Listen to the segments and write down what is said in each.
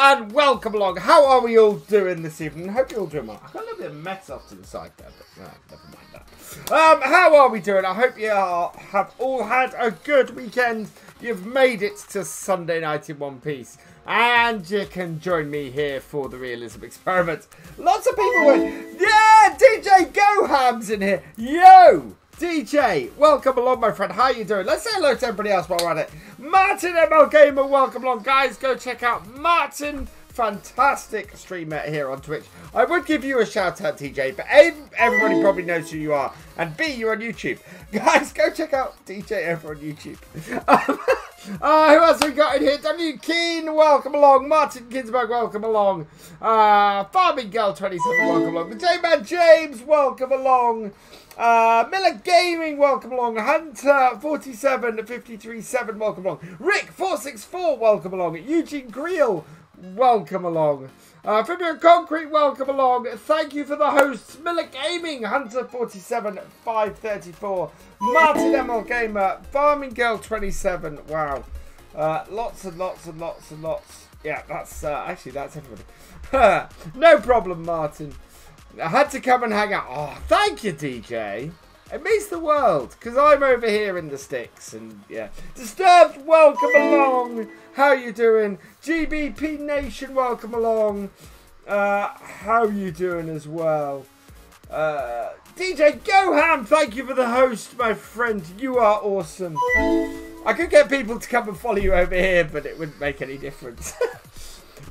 and welcome along. How are we all doing this evening? Hope you're all doing well. I've got a little bit of mess off to the side there, but never mind that. How are we doing? I hope you have all had a good weekend. You've made it to Sunday night in one piece. And you can join me here for the realism experiment. Lots of people went, yeah, DJ GoHam's in here. Yo! DJ, welcome along, my friend. How are you doing? Let's say hello to everybody else while we're at it. martinMLGAMER, welcome along. Guys, go check out Martin. Fantastic streamer here on Twitch. I would give you a shout out, TJ, but everybody probably knows who you are. And B, you're on YouTube. Guys, go check out DJ over on YouTube. Who else we got in here? W. Keen, welcome along. Martin Ginsberg, welcome along. Farmingirl 27, welcome along. The J-Man James, welcome along. Mueller Gaming, welcome along. Hunter 47537, welcome along. Rick 464, welcome along. Eugene Greel, welcome along. Fibio Concrete, welcome along. Thank you for the hosts. Mueller Gaming, Hunter 47534, martinMLGAMER, Farmingirl 27. Wow, lots and lots and lots and lots. Yeah, that's actually that's everybody. No problem, Martin. I had to come and hang out. Oh, thank you, DJ. It means the world, because I'm over here in the sticks, and yeah. Disturbed, welcome along. How you doing? GBP Nation, welcome along. How you doing as well? DJ GoHam, thank you for the host, my friend. You are awesome. I could get people to come and follow you over here, but it wouldn't make any difference.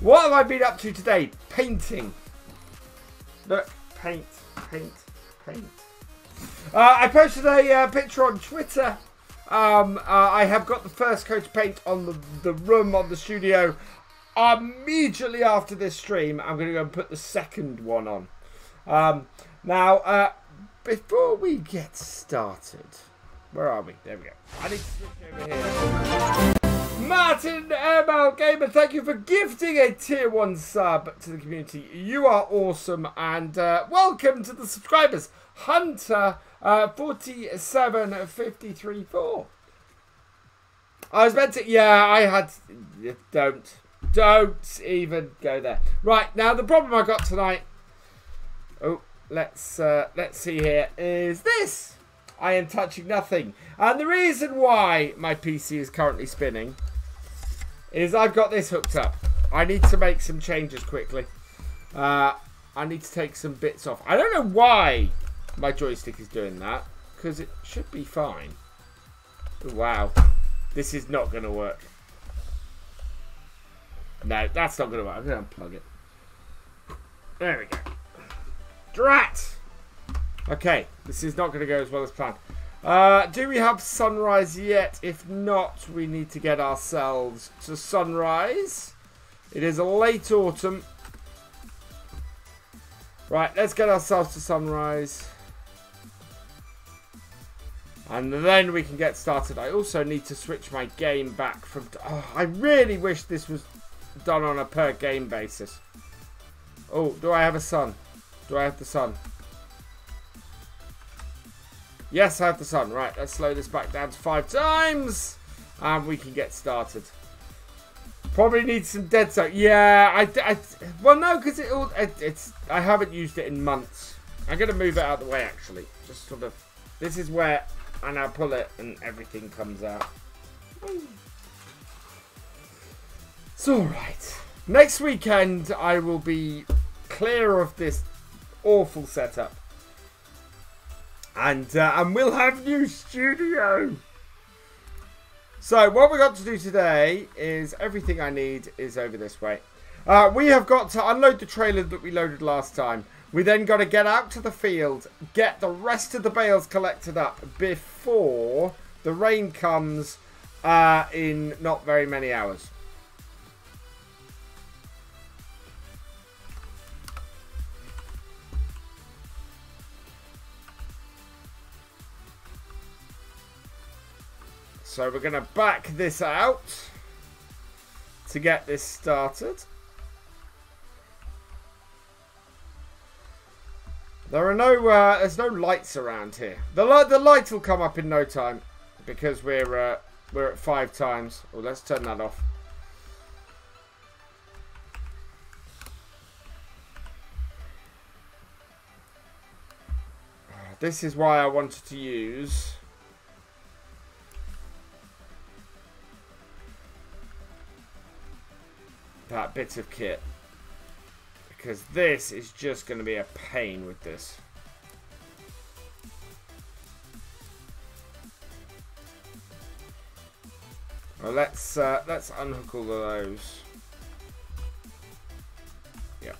What have I been up to today? Painting. Look, paint. I posted a picture on Twitter. I have got the first coat of paint on the room, on the studio. Immediately after this stream, I'm going to go and put the second one on. Now, before we get started, where are we? There we go. I need to switch over here. martinMLGAMER, thank you for gifting a tier 1 sub to the community. You are awesome, and welcome to the subscribers. Hunter 47534. I was meant to, yeah, I had, don't even go there. Right, now the problem I got tonight, oh, let's see here, is this. I am touching nothing. And the reason why my PC is currently spinning is I've got this hooked up. I need to make some changes quickly. I need to take some bits off. I don't know why my joystick is doing that, because it should be fine. Wow. This is not going to work. No, that's not going to work. I'm going to unplug it. There we go. Drat! Okay, this is not going to go as well as planned. Do we have sunrise yet? If not, we need to get ourselves to sunrise. It is a late autumn. Right, let's get ourselves to sunrise. And then we can get started. I also need to switch my game back from... Oh, I really wish this was done on a per game basis. Oh, do I have a sun? Do I have the sun? Yes, I have the sun. Right, let's slow this back down to 5 times. And we can get started. Probably need some dead zone. Yeah, well, no, because I haven't used it in months. I'm going to move it out of the way, actually. Just sort of... This is where I now pull it and everything comes out. It's alright. Next weekend, I will be clear of this awful setup. And we'll have new studio. So what we got to do today is everything I need is over this way. We have got to unload the trailer that we loaded last time. We then got to get out to the field, get the rest of the bales collected up before the rain comes in not very many hours. So we're going to back this out to get this started. There are no, there's no lights around here. The light will come up in no time because we're at 5 times. Oh, let's turn that off. This is why I wanted to use that bit of kit. Because this is just going to be a pain with this. Well, let's unhook all of those. Yeah.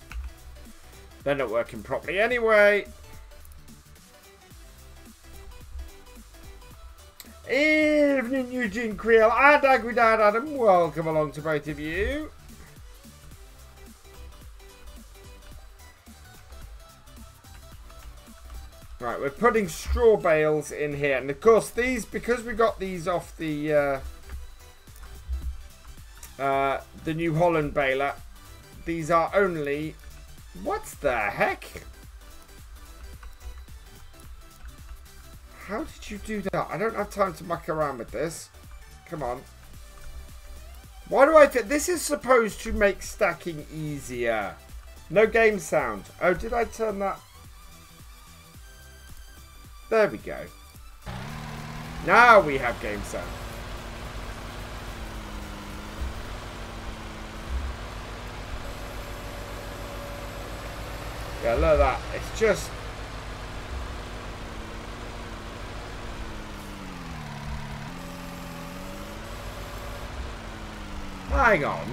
They're not working properly anyway. Evening, Eugene Creel and Angry Dad Adam. Welcome along to both of you. Right, we're putting straw bales in here. And of course, these, because we got these off the New Holland baler, these are only... What the heck? How did you do that? I don't have time to muck around with this. Come on. Why do I think... This is supposed to make stacking easier. No game sound. Oh, did I turn that... There we go. Now we have game sound. Yeah, look at that. It's just... Hang on.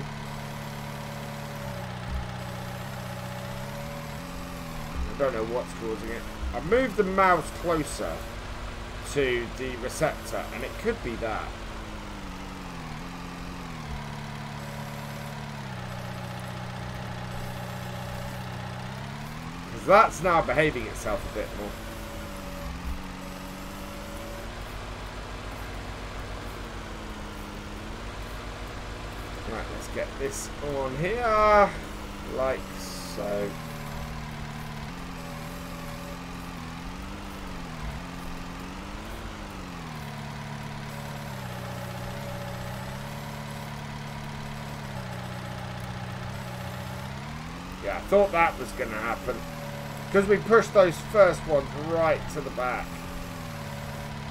I don't know what's causing it. I've moved the mouse closer to the receptor, and it could be that. Because that's now behaving itself a bit more. Right, let's get this on here, like so. Yeah, I thought that was going to happen. Because we pushed those first ones right to the back.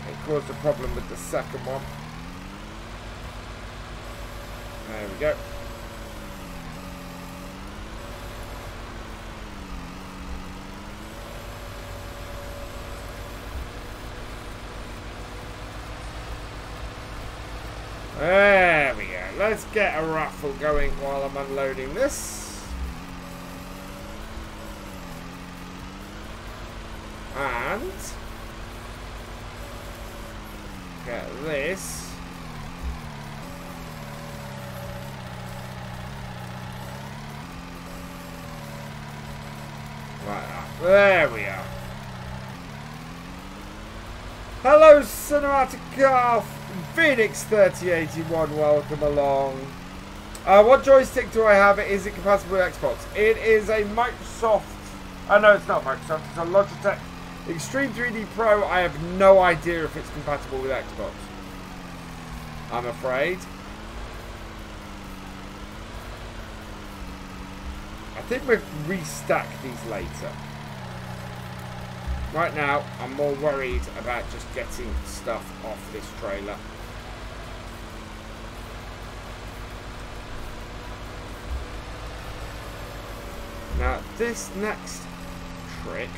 It caused a problem with the second one. There we go. There we go. Let's get a raffle going while I'm unloading this. And get this. Right, there we are. Hello, Cinematic Car Phoenix 3081. Welcome along. What joystick do I have? Is it compatible with Xbox? It is a Microsoft. Oh no, it's not Microsoft. It's a Logitech Extreme 3D Pro. I have no idea if it's compatible with Xbox, I'm afraid. I think we'll restack these later. Right now, I'm more worried about just getting stuff off this trailer. Now, this next trick...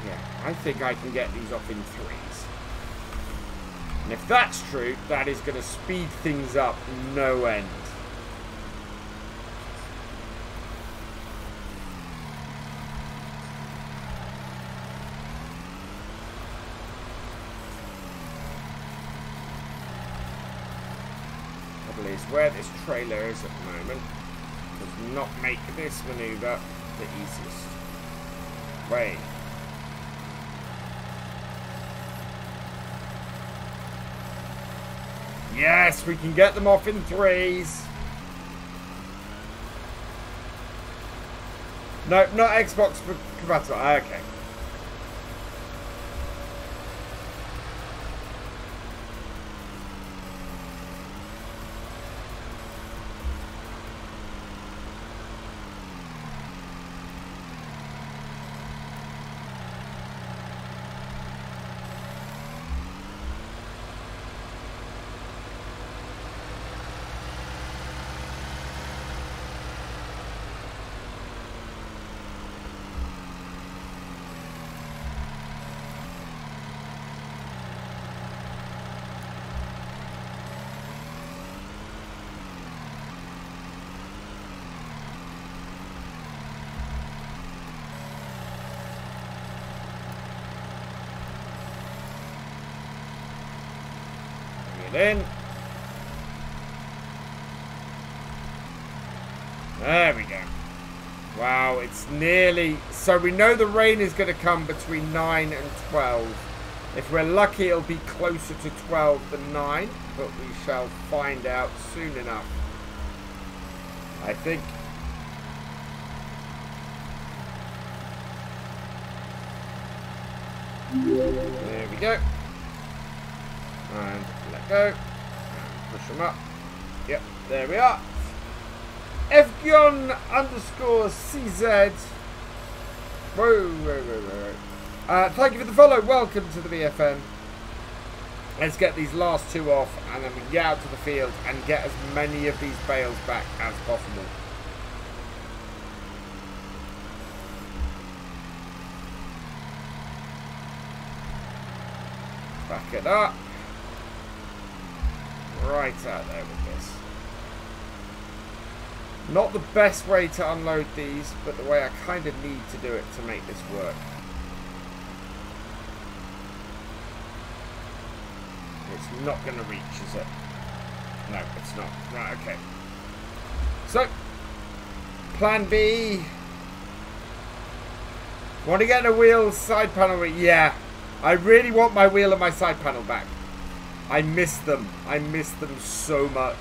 Yeah, I think I can get these off in threes. And if that's true, that is going to speed things up no end. Probably is where this trailer is at the moment does not make this maneuver the easiest way. Yes, we can get them off in threes. No, not Xbox for compatible. Okay. Get in. There we go. Wow, it's nearly... So we know the rain is going to come between 9 and 12. If we're lucky, it'll be closer to 12 than 9. But we shall find out soon enough. I think. There we go. And let go. And push them up. Yep, there we are. FGon_CZ. Whoa. Thank you for the follow. Welcome to the BFN. Let's get these last two off, and then we can get out to the field and get as many of these bales back as possible. Back it up. Right out there with this. Not the best way to unload these, but the way I kind of need to do it to make this work. It's not going to reach, is it? No, it's not. Right, okay. So, plan B. Want to get a wheel side panel? Yeah. I really want my wheel and my side panel back. I miss them. I miss them so much.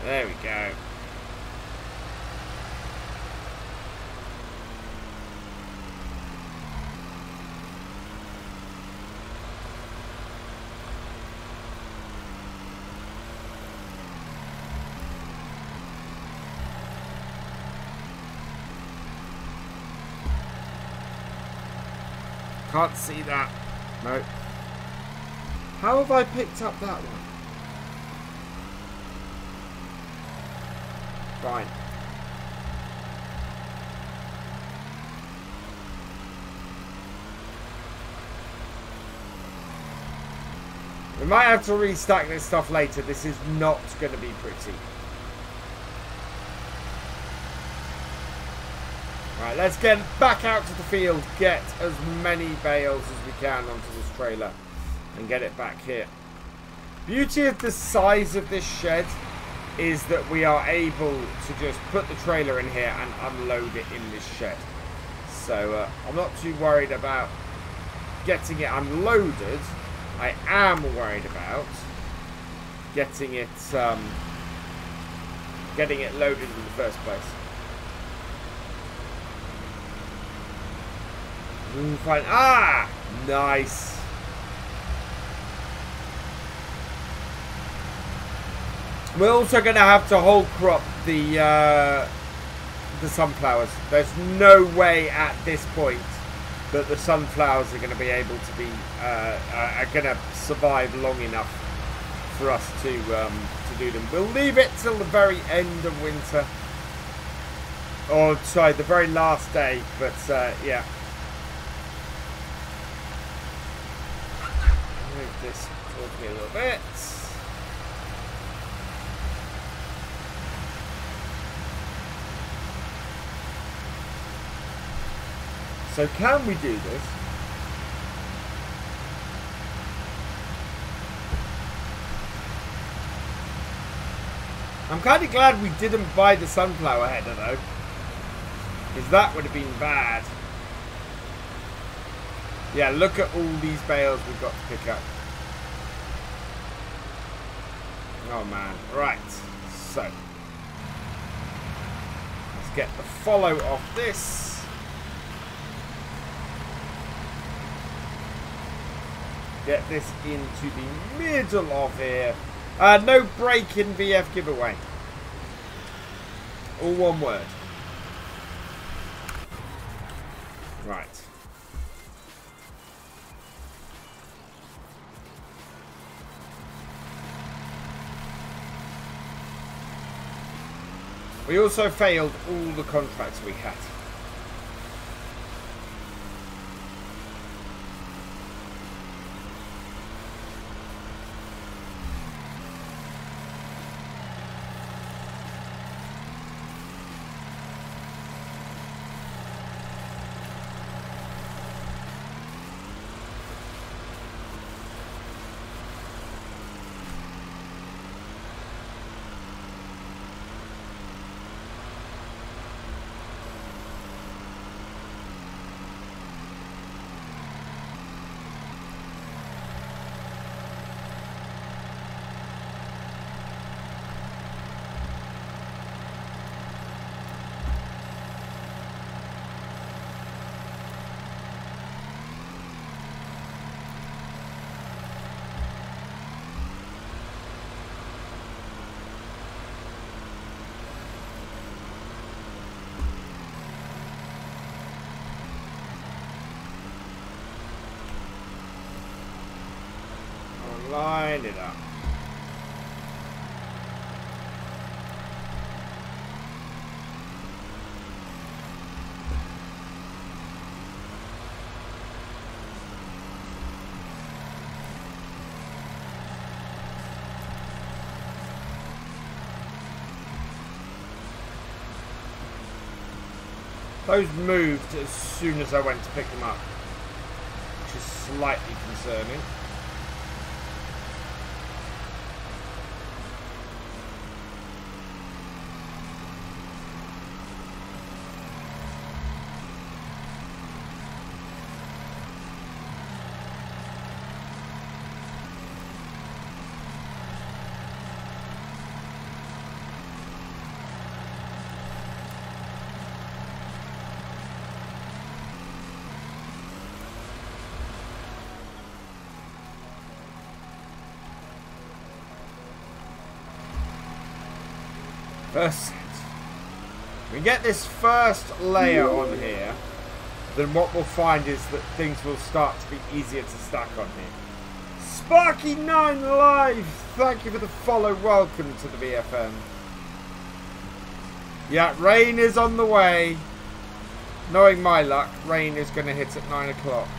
There we go. Can't see that. No. How have I picked up that one? Fine. We might have to restack this stuff later. This is not going to be pretty. Right, let's get back out to the field. Get as many bales as we can onto this trailer. And get it back here. Beauty of the size of this shed is that we are able to just put the trailer in here and unload it in this shed. So I'm not too worried about getting it unloaded. I am worried about getting it loaded in the first place. Ooh, fine. Ah, nice. We're also going to have to whole crop the sunflowers. There's no way at this point that the sunflowers are going to be able to be are going to survive long enough for us to do them. We'll leave it till the very end of winter, or sorry, the very last day. But yeah, move this towards me a little bit. So can we do this? I'm kind of glad we didn't buy the sunflower header though, because that would have been bad. Yeah, look at all these bales we've got to pick up. Oh man, right, so let's get the follow off this. Get this into the middle of here. No break in VF giveaway. All one word. Right. We also failed all the contracts we had. Line it up. Those moved as soon as I went to pick them up, which is slightly concerning. First set. We get this first layer on here, then what we'll find is that things will start to be easier to stack on here. Sparky9 Live! Thank you for the follow. Welcome to the BFM. Yeah, rain is on the way. Knowing my luck, rain is going to hit at 9 o'clock.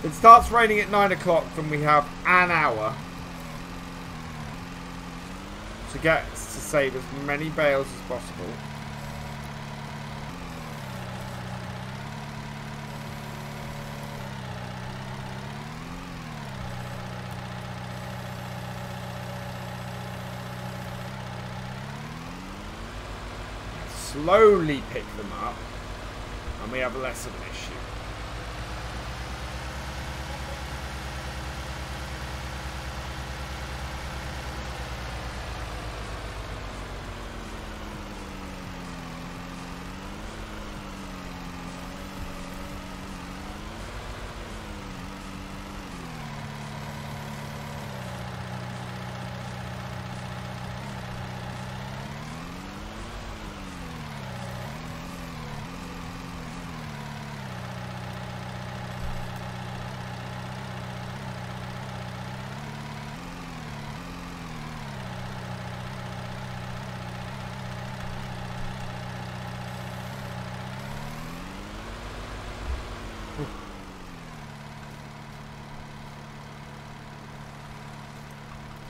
It starts raining at 9 o'clock, then we have an hour to save as many bales as possible. Slowly pick them up, and we have less of an issue.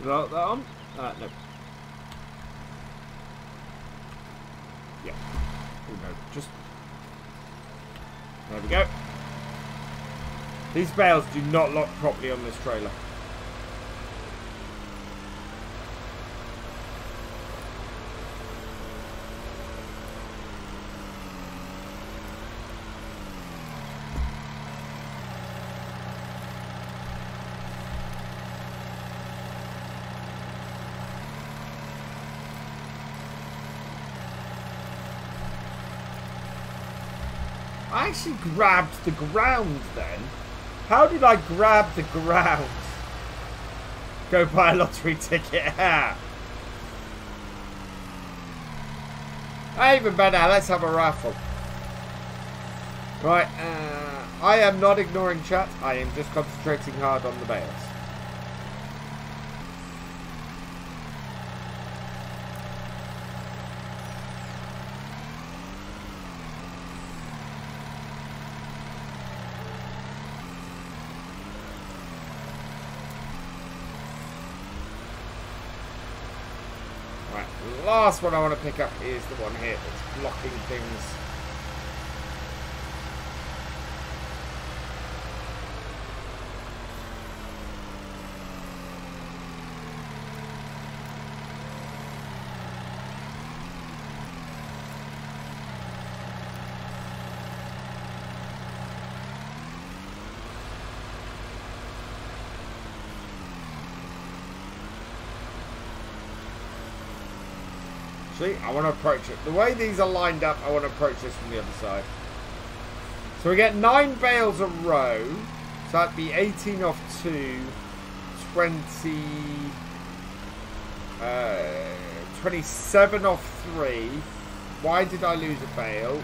Did I lock that on? No. Yeah. Oh no, just... There we go. These bales do not lock properly on this trailer. I actually grabbed the ground then. How did I grab the ground? Go buy a lottery ticket. Even better, let's have a raffle. Right, I am not ignoring chat. I am just concentrating hard on the bales. Last one I want to pick up is the one here that's blocking things. Actually, I want to approach it. The way these are lined up, I want to approach this from the other side. So we get 9 bales a row. So that'd be 18 off 2, 20, 27 off 3. Why did I lose a bale?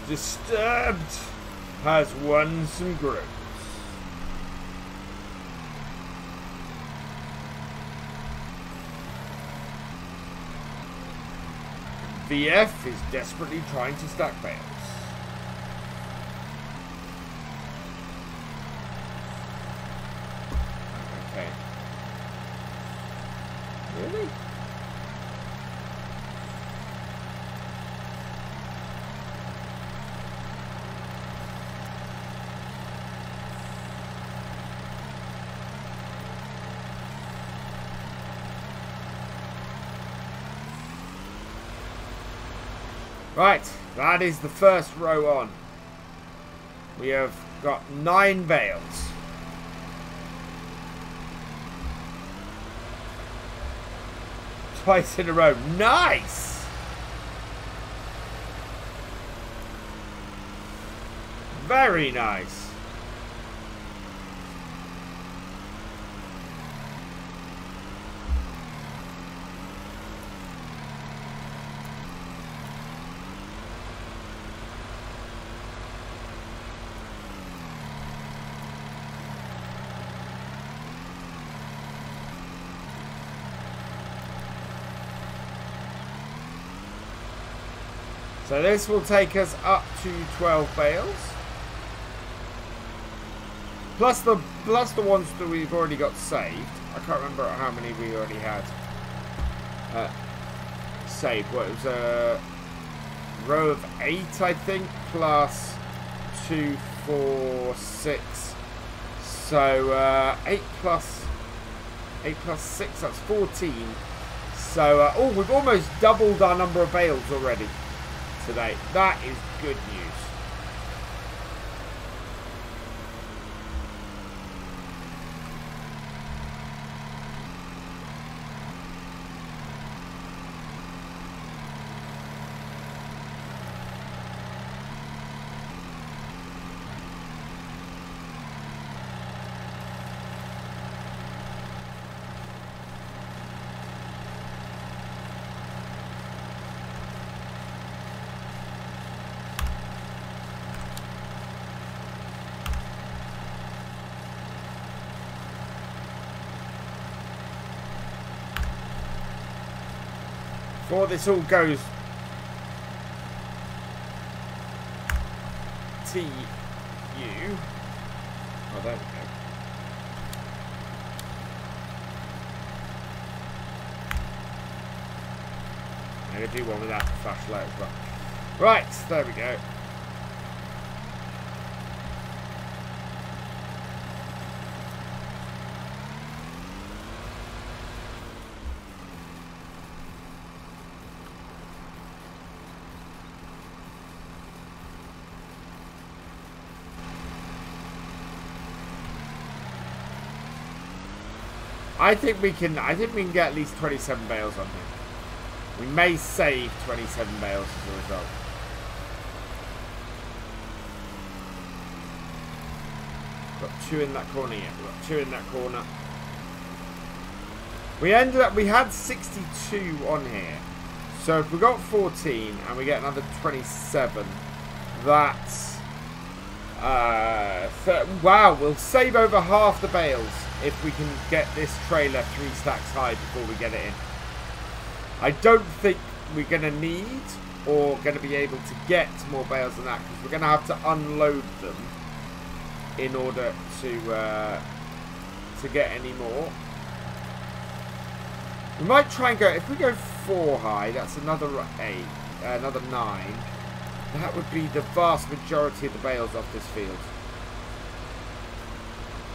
Disturbed has won some groats. VF is desperately trying to stack bales. Okay. Really? Right, that is the first row on. We have got 9 bales. Twice in a row. Nice! Very nice. So this will take us up to 12 bales. Plus the ones that we've already got saved. I can't remember how many we already had saved. What, it was a row of 8, I think, plus 2, 4, 6. So 8 plus 6, that's 14. So oh, we've almost doubled our number of bales already today. That is good news. Before this all goes TU. Oh, there we go. I'm going to do one with that flashlight as well. Right, there we go. I think we can get at least 27 bales on here. We may save 27 bales as a result. Got 2 in that corner yet. We've got 2 in that corner. We ended up, we had 62 on here. So if we got 14 and we get another 27, that's wow, we'll save over half the bales if we can get this trailer 3 stacks high before we get it in. I don't think we're going to need or going to be able to get more bales than that, because we're going to have to unload them in order to get any more. We might try and go, if we go 4 high, that's another 8, another 9. That would be the vast majority of the bales off this field.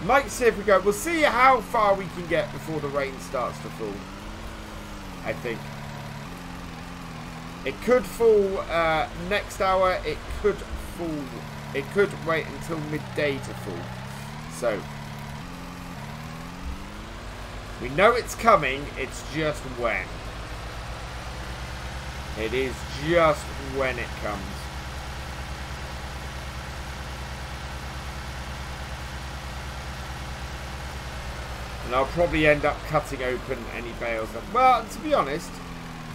Might see if we go. We'll see how far we can get before the rain starts to fall. I think. It could fall next hour. It could fall. It could wait until midday to fall. So we know it's coming. It's just when. It is just when it comes. And I'll probably end up cutting open any bales. Well, to be honest,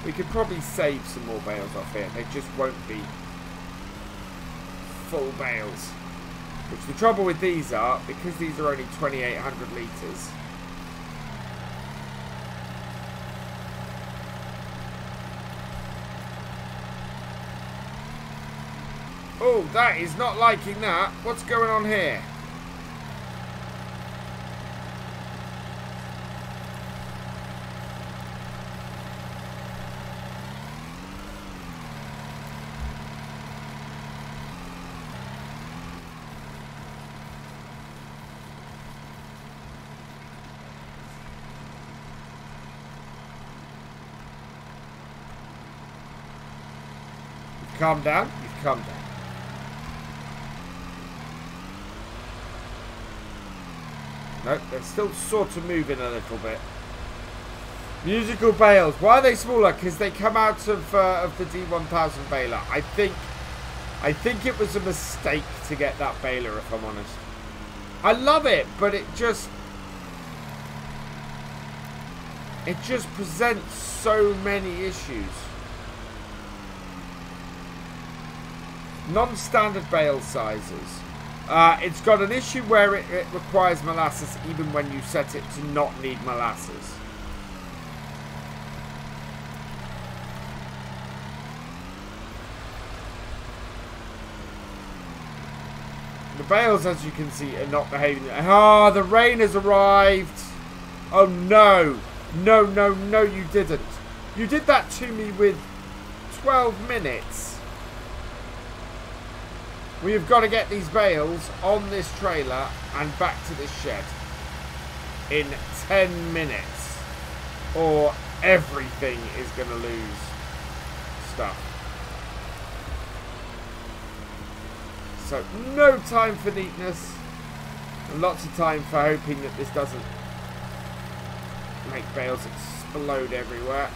we could probably save some more bales off here. They just won't be full bales. Which the trouble with these are, because these are only 2,800 litres. Oh, that is not liking that. What's going on here? Calm down. You've calmed down. Nope, they're still sort of moving a little bit. Musical bales. Why are they smaller? Because they come out of the D1000 baler. I think it was a mistake to get that baler, if I'm honest. I love it, but it just presents so many issues. Non-standard bale sizes. It's got an issue where it requires molasses even when you set it to not need molasses. The bales, as you can see, are not behaving. Ah, the rain has arrived. Oh no. No, no, no, you didn't. You did that to me with 12 minutes. We've got to get these bales on this trailer and back to this shed in 10 minutes, or everything is going to lose stuff. So no time for neatness, and lots of time for hoping that this doesn't make bales explode everywhere.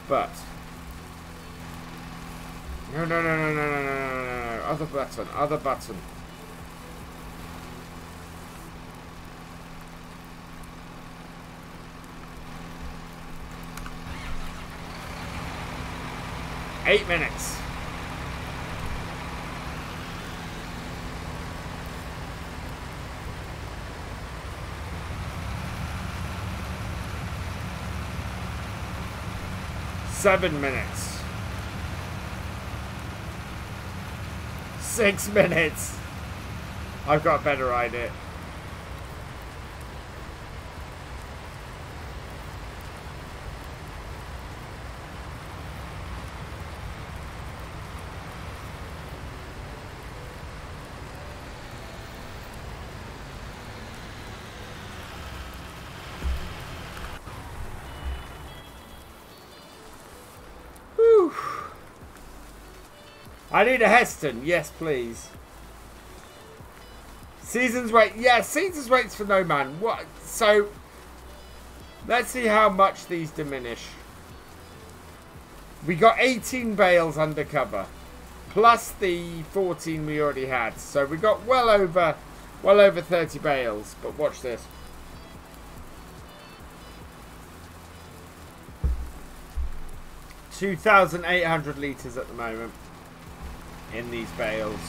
But no, no, no, no, no, no, no, no, no, no. Other button, other button. Eight minutes. Seven minutes. 6 minutes. I've got a better idea. Whew. I need a Heston. Yes, please. Seasons wait. Yeah, seasons waits for no man. What? So, let's see how much these diminish. We got 18 bales under cover, plus the 14 we already had. So we got well over 30 bales. But watch this. $2,800 litres at the moment in these bales.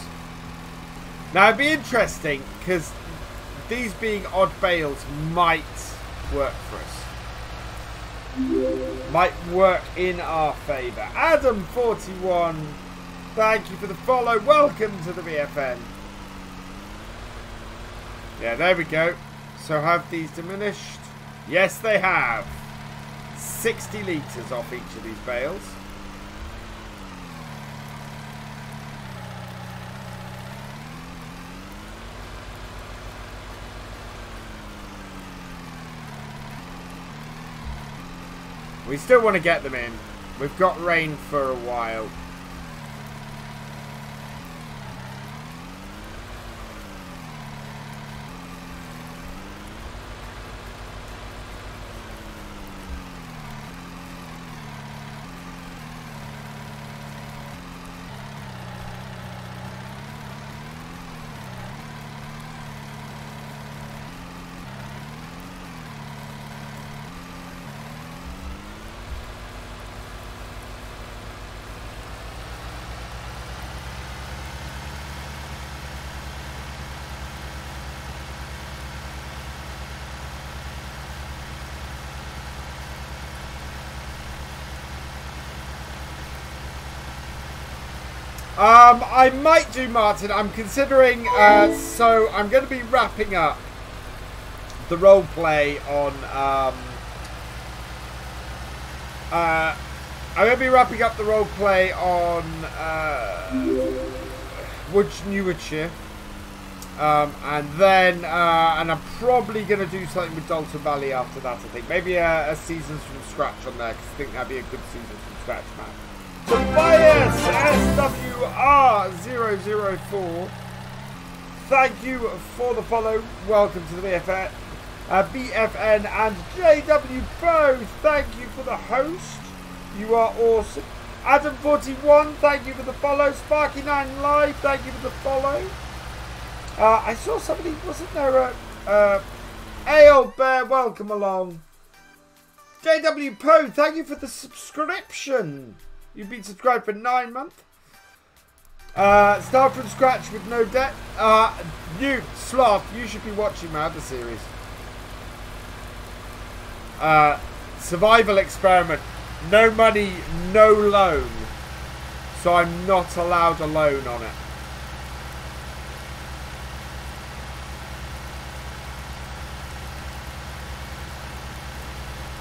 Now it'd be interesting because these being odd bales might work for us. Might work in our favour. Adam41, thank you for the follow. Welcome to the VFN. Yeah, there we go. So have these diminished? Yes, they have. 60 litres off each of these bales. We still want to get them in. We've got rain for a while. I might do, Martin. I'm considering, so I'm going to be wrapping up the roleplay on, I'm going to be wrapping up the roleplay on, New Woodshire. And then, and I'm probably going to do something with Dalton Valley after that, I think. Maybe a Seasons from Scratch on there, because I think that'd be a good Seasons from Scratch map. Tobias SWR004, thank you for the follow. Welcome to the BFN. BFN and JW Pro, thank you for the host. You are awesome. Adam41, thank you for the follow. Sparky9 Live, thank you for the follow. I saw somebody, wasn't there hey old bear, welcome along. JW Pro, thank you for the subscription. You've been subscribed for 9 months. Start from scratch with no debt. You, Sloth, you should be watching my other series. Survival experiment. No money, no loan. So I'm not allowed a loan on it.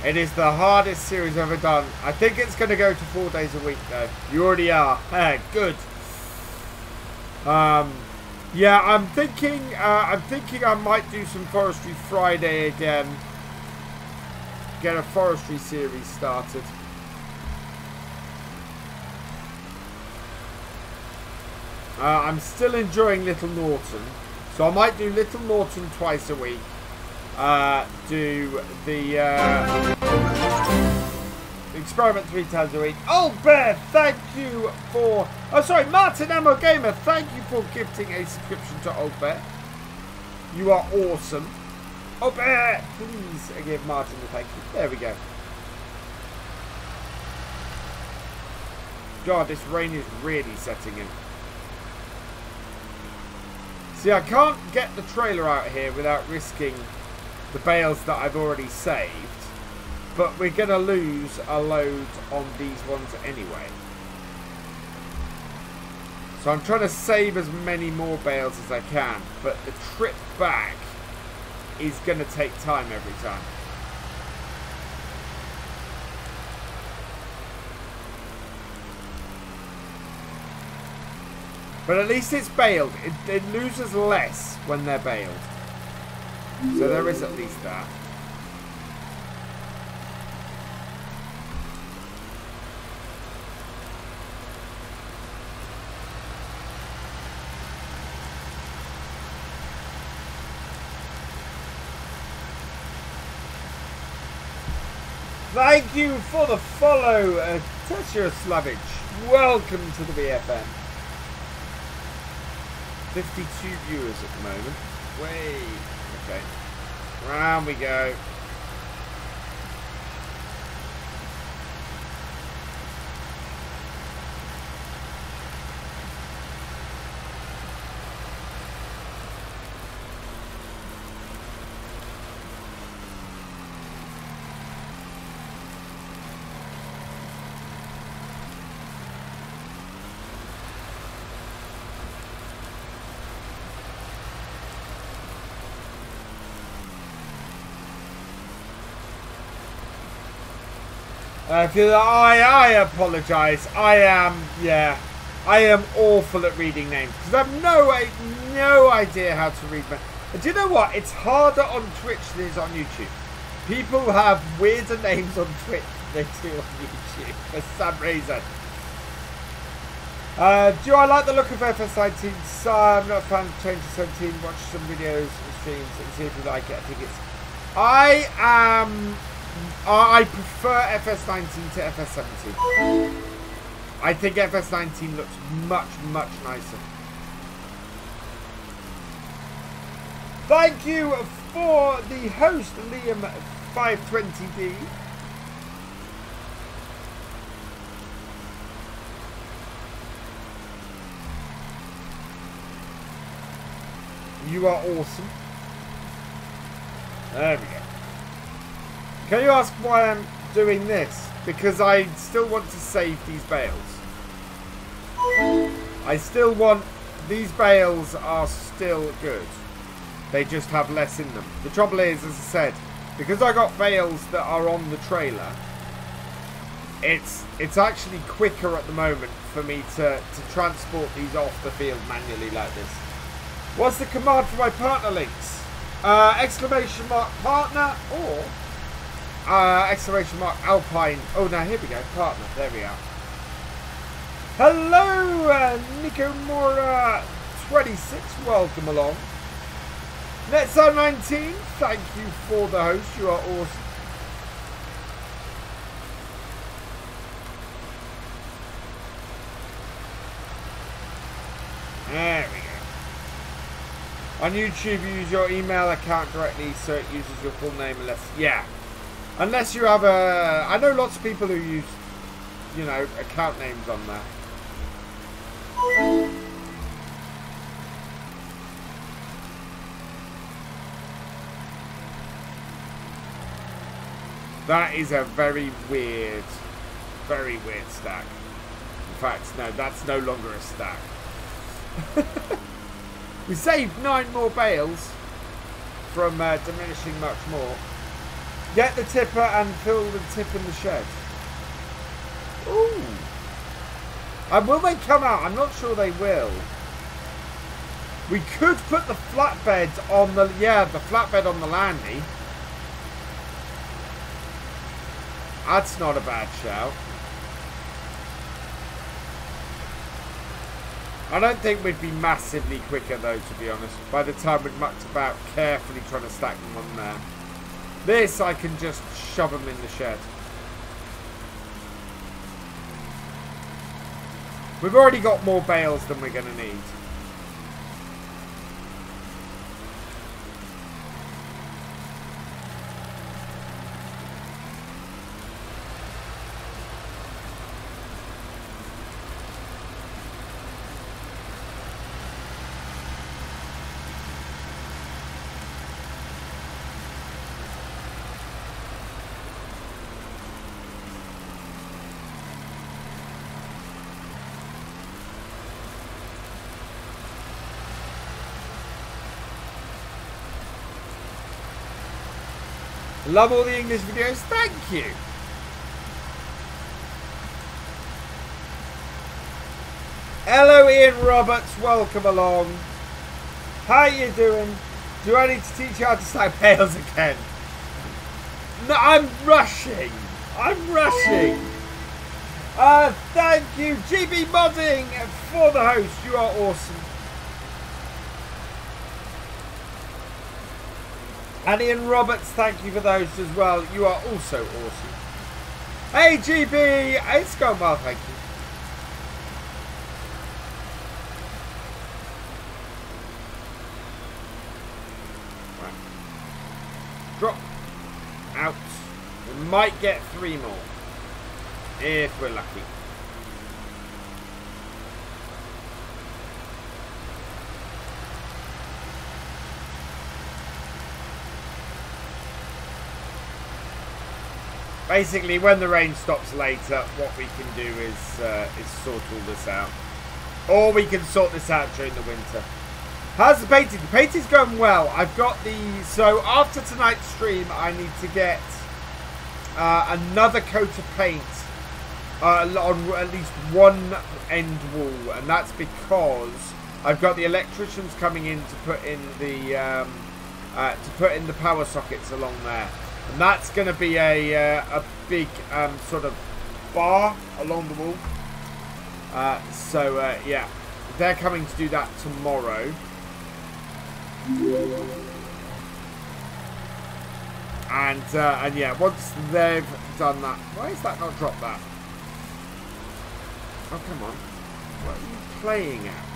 It is the hardest series I've ever done. I think it's going to go to 4 days a week though. You already are. Good. Yeah, I'm thinking I might do some Forestry Friday again. Get a forestry series started. I'm still enjoying Little Norton, so I might do Little Norton twice a week. Do the experiment 3 times a week. Oh, Bear, thank you for... Oh, sorry, martinMLGAMER, thank you for gifting a subscription to Old Bear. You are awesome. Oh, Bear, please give Martin a thank you. There we go. God, this rain is really setting in. See, I can't get the trailer out here without risking the bales that I've already saved, but we're going to lose a load on these ones anyway. So I'm trying to save as many more bales as I can, but the trip back is going to take time every time. But at least it's baled. It loses less when they're baled. So there is at least that. Thank you for the follow, Tessia Slavich. Welcome to the BFN. 52 viewers at the moment. Way. Okay. Round we go. I apologise. I am awful at reading names because I have no idea how to read them. And do you know what? It's harder on Twitch than it is on YouTube. People have weirder names on Twitch they do on YouTube for some reason. Do I like the look of FS19? So I'm not a fan of change to 17. Watch some videos and streams and see if you like it. I prefer FS19 to FS17. I think FS19 looks much, much nicer. Thank you for the host, Liam520D. You are awesome. There we go. Can you ask why I'm doing this? Because I still want to save these bales. I still want... These bales are still good. They just have less in them. The trouble is, as I said, because I got bales that are on the trailer, it's actually quicker at the moment for me to transport these off the field manually like this. What's the command for my partner links? Exclamation mark partner or exclamation mark alpine. Oh, now here we go. Partner. There we are. Hello, Nico Mora 26. Welcome along. Netso19. Thank you for the host. You are awesome. There we go. On YouTube, you use your email account directly, so it uses your full name unless... Yeah. Unless you have a... I know lots of people who use, you know, account names on there. That is a very weird stack. In fact, no, that's no longer a stack. We saved 9 more bales from diminishing much more. Get the tipper and fill the tip in the shed. Ooh. And will they come out? I'm not sure they will. We could put the flatbed on the... Yeah, the flatbed on the landy. That's not a bad shout. I don't think we'd be massively quicker though, to be honest. By the time we'd mucked about carefully trying to stack them on there. This, I can just shove them in the shed. We've already got more bales than we're going to need. Love all the English videos. Thank you. Hello, Ian Roberts. Welcome along. How you doing? Do I need to teach you how to stack bales again? No, I'm rushing. I'm rushing. Thank you, GB Modding, for the host. You are awesome. And Ian Roberts, thank you for the host as well. You are also awesome. Hey, GB. It's going well, thank you. Right. Drop. Out. We might get 3 more. If we're lucky. Basically, when the rain stops later, what we can do is sort all this out. Or we can sort this out during the winter. How's the painting? The painting's going well. I've got the... So, after tonight's stream, I need to get another coat of paint on at least one end wall. And that's because I've got the electricians coming in to put in the power sockets along there. And that's going to be a big sort of bar along the wall. Yeah, they're coming to do that tomorrow. And yeah, once they've done that, why is that not dropped that? Oh, come on. What are you playing at?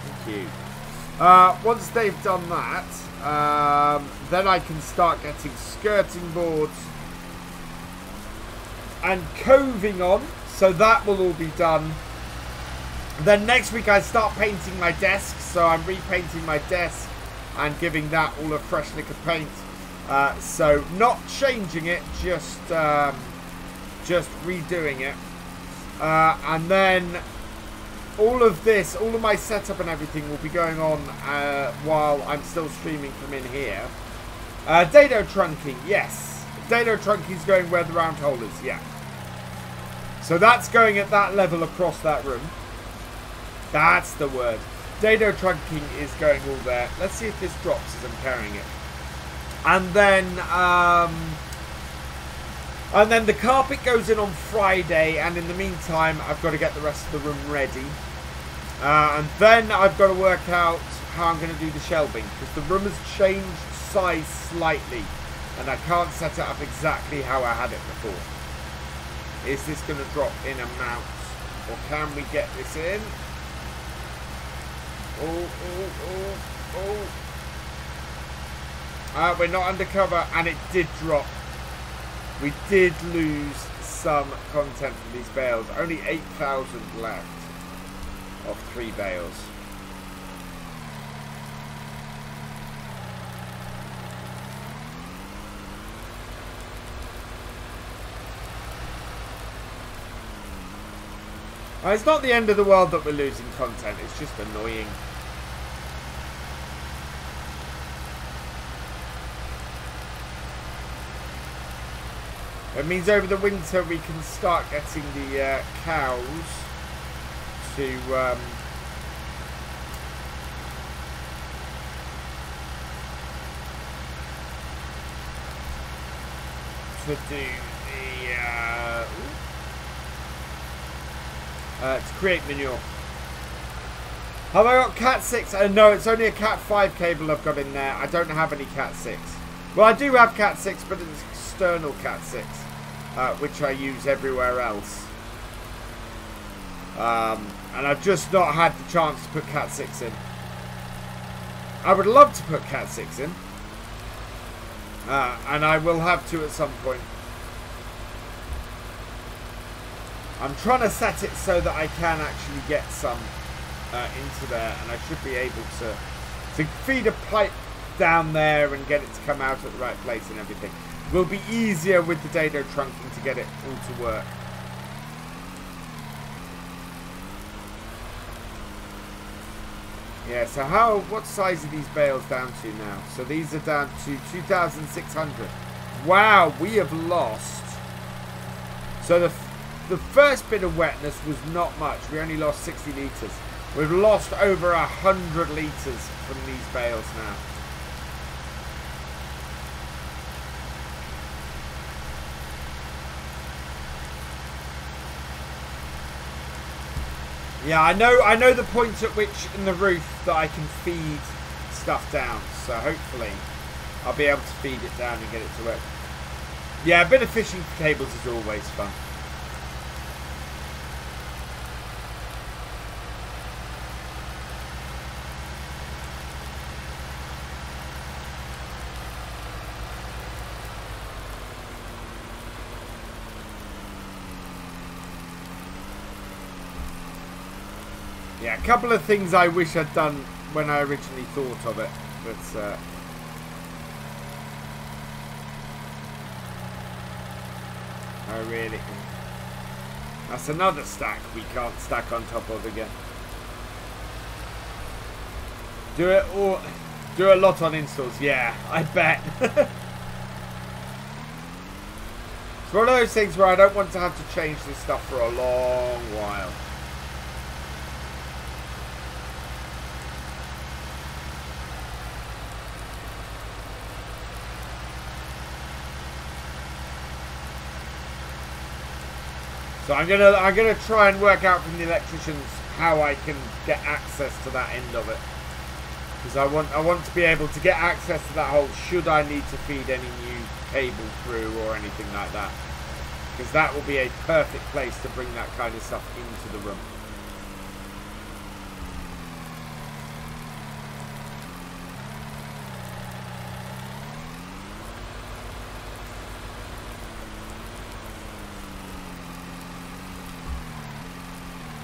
Thank you. Once they've done that, then I can start getting skirting boards and coving on. So that will all be done. Then next week I start painting my desk. So I'm repainting my desk and giving that all a fresh lick of paint. So not changing it, just redoing it. And then all of this, all of my setup and everything will be going on while I'm still streaming from in here. Dado trunking, yes. Dado trunking is going where the round hole is, yeah. So that's going at that level across that room. That's the word. Dado trunking is going all there. Let's see if this drops as I'm carrying it. And then the carpet goes in on Friday, and in the meantime, I've got to get the rest of the room ready. And then I've got to work out how I'm going to do the shelving, because the room has changed size slightly, and I can't set it up exactly how I had it before. Is this going to drop in a mount, or can we get this in? We're not undercover, and it did drop. We did lose some content from these bales. Only 8,000 left of 3 bales. It's not the end of the world that we're losing content. It's just annoying. It means over the winter we can start getting the cows to do the to create manure. Have I got Cat 6? No, it's only a Cat 5 cable I've got in there. I don't have any Cat 6. Well, I do have Cat 6, but it's external Cat 6, which I use everywhere else. And I've just not had the chance to put Cat 6 in. I would love to put Cat 6 in. And I will have to at some point. I'm trying to set it so that I can actually get some into there, and I should be able to feed a pipe down there and get it to come out at the right place and everything. It will be easier with the dado trunking to get it all to work. Yeah, so what size are these bales down to now? So these are down to 2,600. Wow, we have lost. So the first bit of wetness was not much. We only lost 60 litres. We've lost over 100 litres from these bales now. Yeah, I know the point at which in the roof that I can feed stuff down. So hopefully I'll be able to feed it down and get it to work. Yeah, a bit of fishing for cables is always fun. Yeah, a couple of things I wish I'd done when I originally thought of it, but oh really? That's another stack we can't stack on top of again. Do a lot on installs, yeah, I bet. It's one of those things where I don't want to have to change this stuff for a long while. So I'm gonna try and work out from the electricians how I can get access to that end of it, because I want to be able to get access to that hole should I need to feed any new cable through or anything like that, because that will be a perfect place to bring that kind of stuff into the room.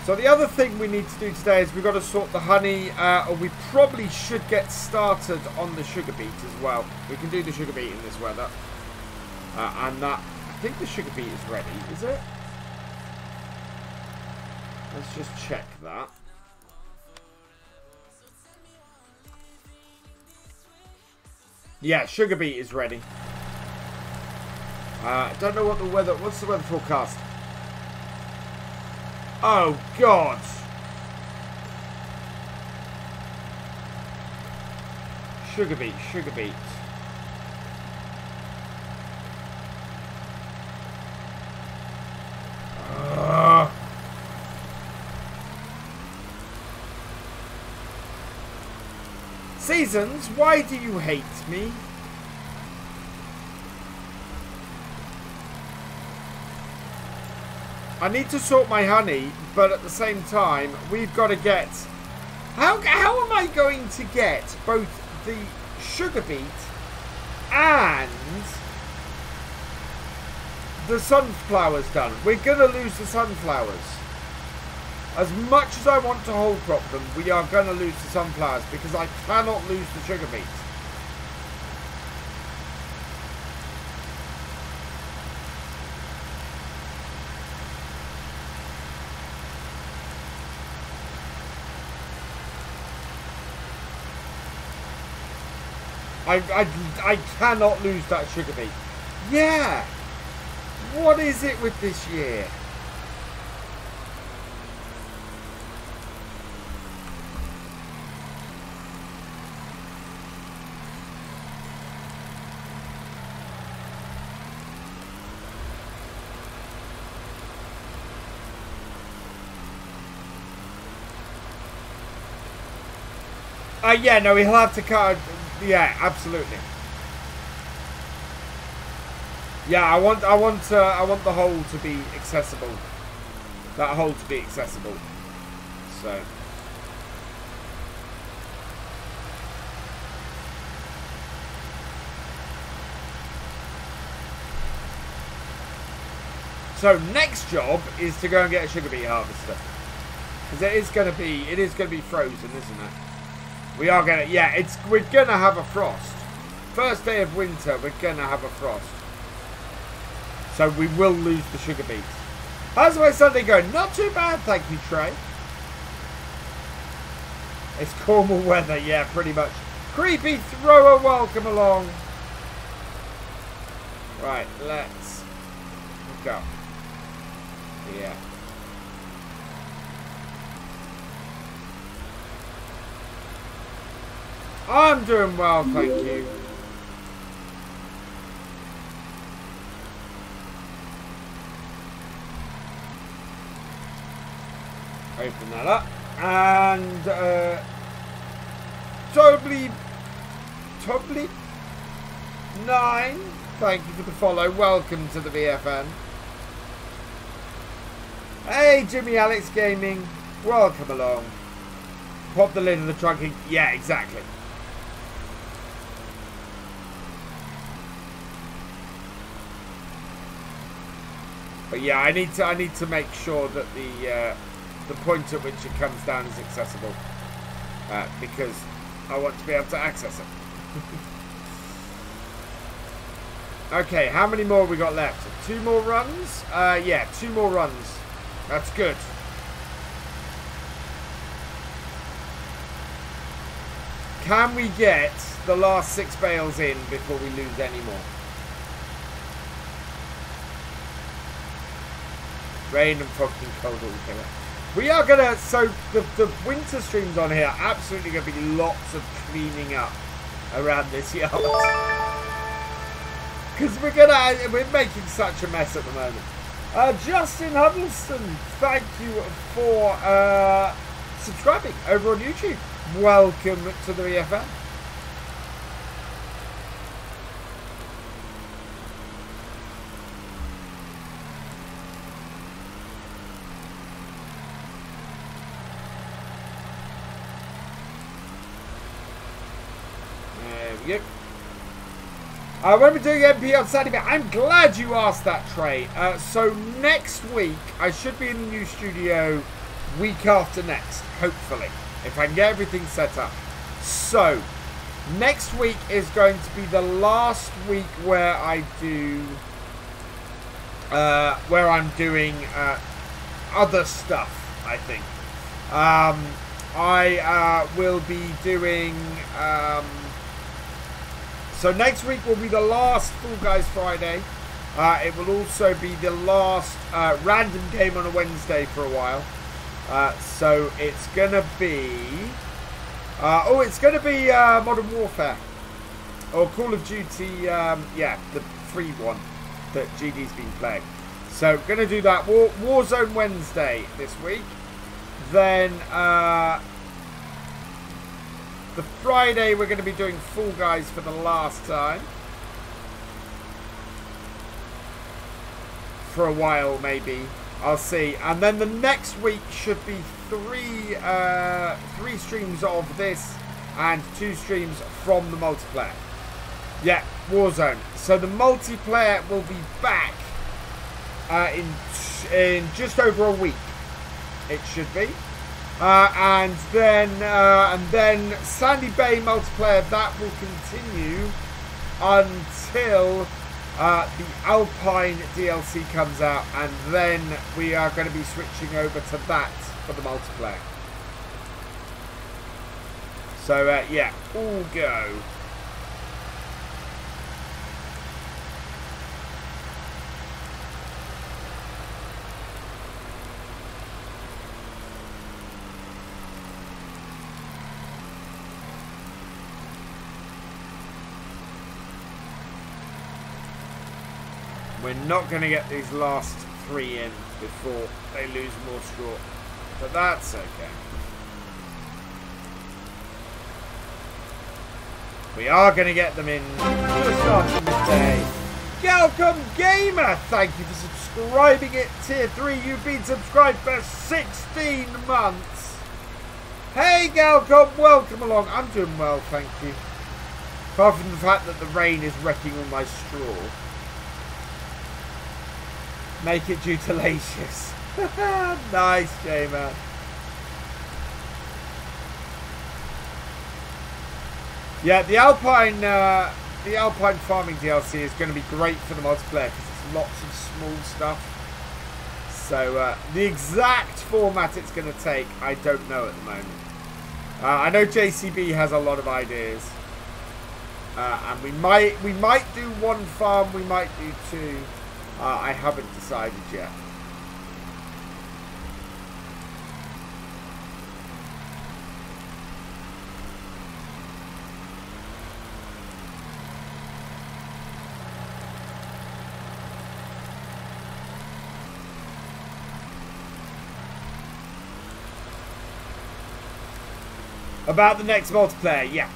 So the other thing we need to do today is we've got to sort the honey, or we probably should get started on the sugar beet as well. We can do the sugar beet in this weather. And that, I think the sugar beet is ready, is it? Let's just check that. Yeah, sugar beet is ready. I don't know what the weather, what's the weather forecast? Oh, God. Sugar beet, sugar beet. Seasons, why do you hate me? I need to sort my honey, but at the same time, we've got to get... How am I going to get both the sugar beet and the sunflowers done? We're going to lose the sunflowers. As much as I want to whole crop them, we are going to lose the sunflowers because I cannot lose the sugar beet. I cannot lose that sugar beet. Yeah. What is it with this year? Yeah, no, he'll have to cut. Yeah, absolutely. Yeah, I want the hole to be accessible. That hole to be accessible. So next job is to go and get a sugar beet harvester, because it is going to be frozen, isn't it? We are going to, yeah, we're going to have a frost. First day of winter, we're going to have a frost. So we will lose the sugar beet. How's my Sunday going? Not too bad, thank you, Trey. It's Cornwall weather, yeah, pretty much. Creepy thrower, welcome along. Right, let's go. Yeah. I'm doing well, thank you. Open that up. And, Tobly 9, thank you for the follow. Welcome to the VFN. Hey, Jimmy Alex Gaming. Welcome along. Pop the lid of the trunking. Yeah, exactly. But yeah, I need to make sure that the point at which it comes down is accessible, because I want to be able to access it. Okay, how many more have we got left? 2 more runs? Yeah, 2 more runs. That's good. Can we get the last 6 bales in before we lose any more? Rain and fucking cold all together. We are gonna, so the winter streams on here are absolutely gonna be lots of cleaning up around this yard. Because we're making such a mess at the moment. Justin Huddleston, thank you for subscribing over on YouTube. Welcome to the EFM. There we go. When we're doing MP on Saturday, I'm glad you asked that, Trey. So next week, I should be in the new studio week after next, hopefully, if I can get everything set up. So, next week is going to be the last week where I do, where I'm doing other stuff, I think. I will be doing... So next week will be the last Fall Guys Friday. It will also be the last random game on a Wednesday for a while. So it's gonna be it's gonna be Modern Warfare or Call of Duty. Yeah, the free one that GD's been playing. So gonna do that Warzone Wednesday this week. Then the Friday we're going to be doing Fall Guys for the last time. For a while, maybe. I'll see. And then the next week should be three streams of this and 2 streams from the multiplayer. Yeah, Warzone. So the multiplayer will be back in just over a week. It should be. And then Sandy Bay multiplayer, that will continue until the Alpine DLC comes out, and then we are going to be switching over to that for the multiplayer. So yeah, all go. We're not going to get these last 3 in before they lose more straw. But that's okay. We are going to get them in just after midday. Galcomp Gamer, thank you for subscribing at Tier 3. You've been subscribed for 16 months. Hey Galcomp, welcome along. I'm doing well, thank you. Apart from the fact that the rain is wrecking all my straw. Make it Jutalacious. Nice, J-Man. Yeah, the Alpine farming DLC is going to be great for the multiplayer because it's lots of small stuff. So the exact format it's going to take, I don't know at the moment. I know JCB has a lot of ideas, and we might do 1 farm, we might do 2. I haven't decided yet. About the next multiplayer, yeah.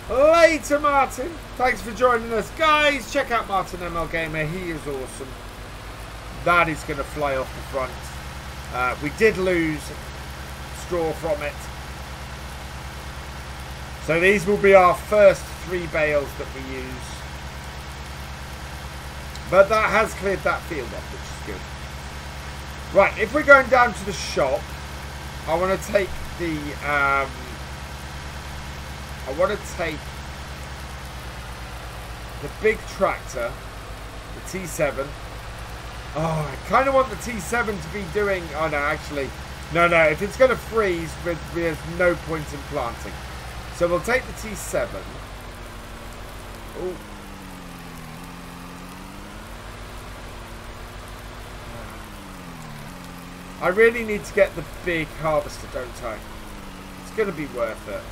Later, Martin. Thanks for joining us. Guys, check out martinMLGAMER. He is awesome. That is going to fly off the front. We did lose straw from it. So these will be our first 3 bales that we use. But that has cleared that field off, which is good. Right, if we're going down to the shop, I want to take the... I want to take the big tractor, the T7. Oh, I kind of want the T7 to be doing... Oh, no, actually. No. If it's going to freeze, there's no point in planting. So we'll take the T7. Oh. I really need to get the big harvester, don't I? It's going to be worth it.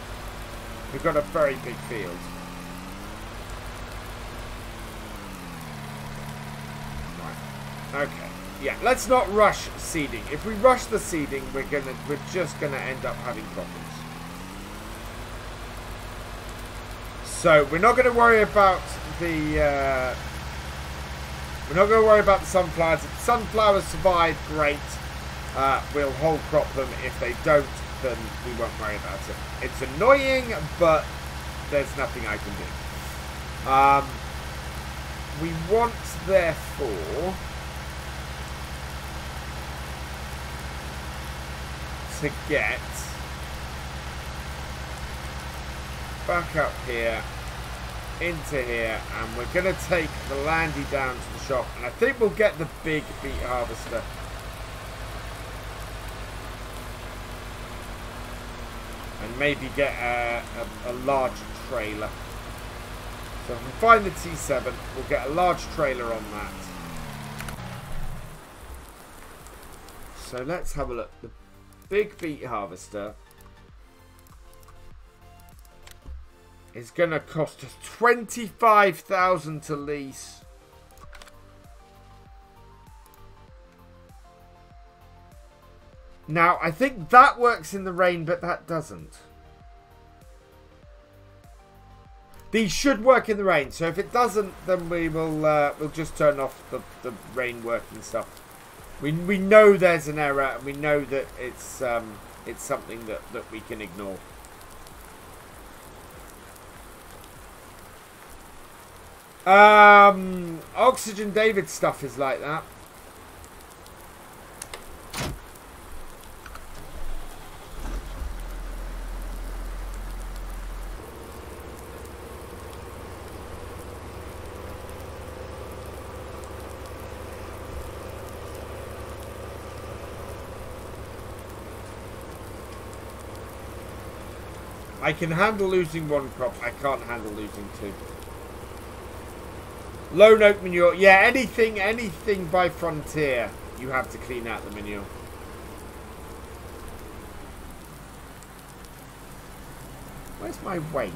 We've got a very big field. Right. Okay. Yeah, let's not rush seeding. If we rush the seeding, we're just gonna end up having problems. So we're not gonna worry about the sunflowers. If the sunflowers survive, great. We'll whole crop them. If they don't, then we won't worry about it. It's annoying, but there's nothing I can do. We want, therefore, to get back up here into here, and we're going to take the landy down to the shop, and I think we'll get the big beet harvester. And maybe get a large trailer. So if we find the T7, we'll get a large trailer on that. So let's have a look. The big beet harvester is going to cost us 25,000 to lease. Now, I think that works in the rain, but that doesn't. These should work in the rain, so if it doesn't, then we will we'll just turn off the rain working stuff. We know there's an error, and we know that it's something that we can ignore. Oxygen David stuff is like that. I can handle losing one crop. I can't handle losing two. Lone oak manure. Yeah, anything by Frontier, you have to clean out the manure. Where's my weight?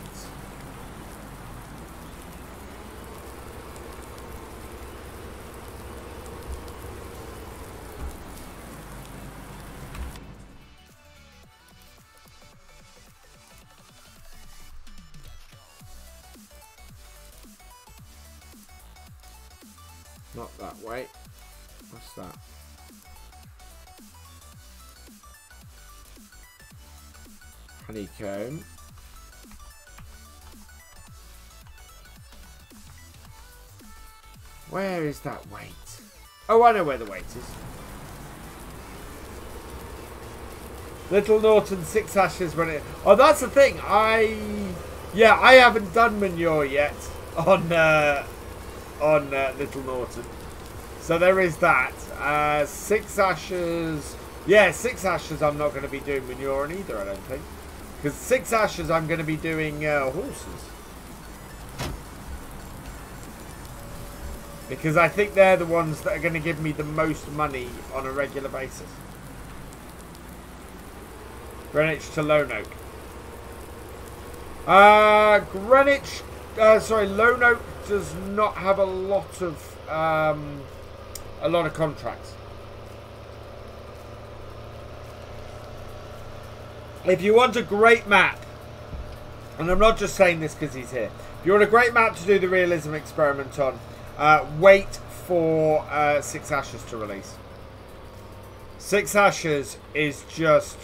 Not that way. What's that? Honeycomb. Where is that weight? Oh, I know where the weight is. Little Norton 6 ashes when it... Oh, that's the thing. I haven't done manure yet on Little Norton. So there is that. 6 ashes. Yeah, 6 ashes I'm not going to be doing manure on either, I don't think. Because 6 ashes I'm going to be doing horses. Because I think they're the ones that are going to give me the most money on a regular basis. Greenwich to Lone Oak. Lone Oak does not have a lot of contracts. If you want a great map, and I'm not just saying this because he's here. If you want a great map to do the realism experiment on, wait for 6 ashes to release. 6 ashes is just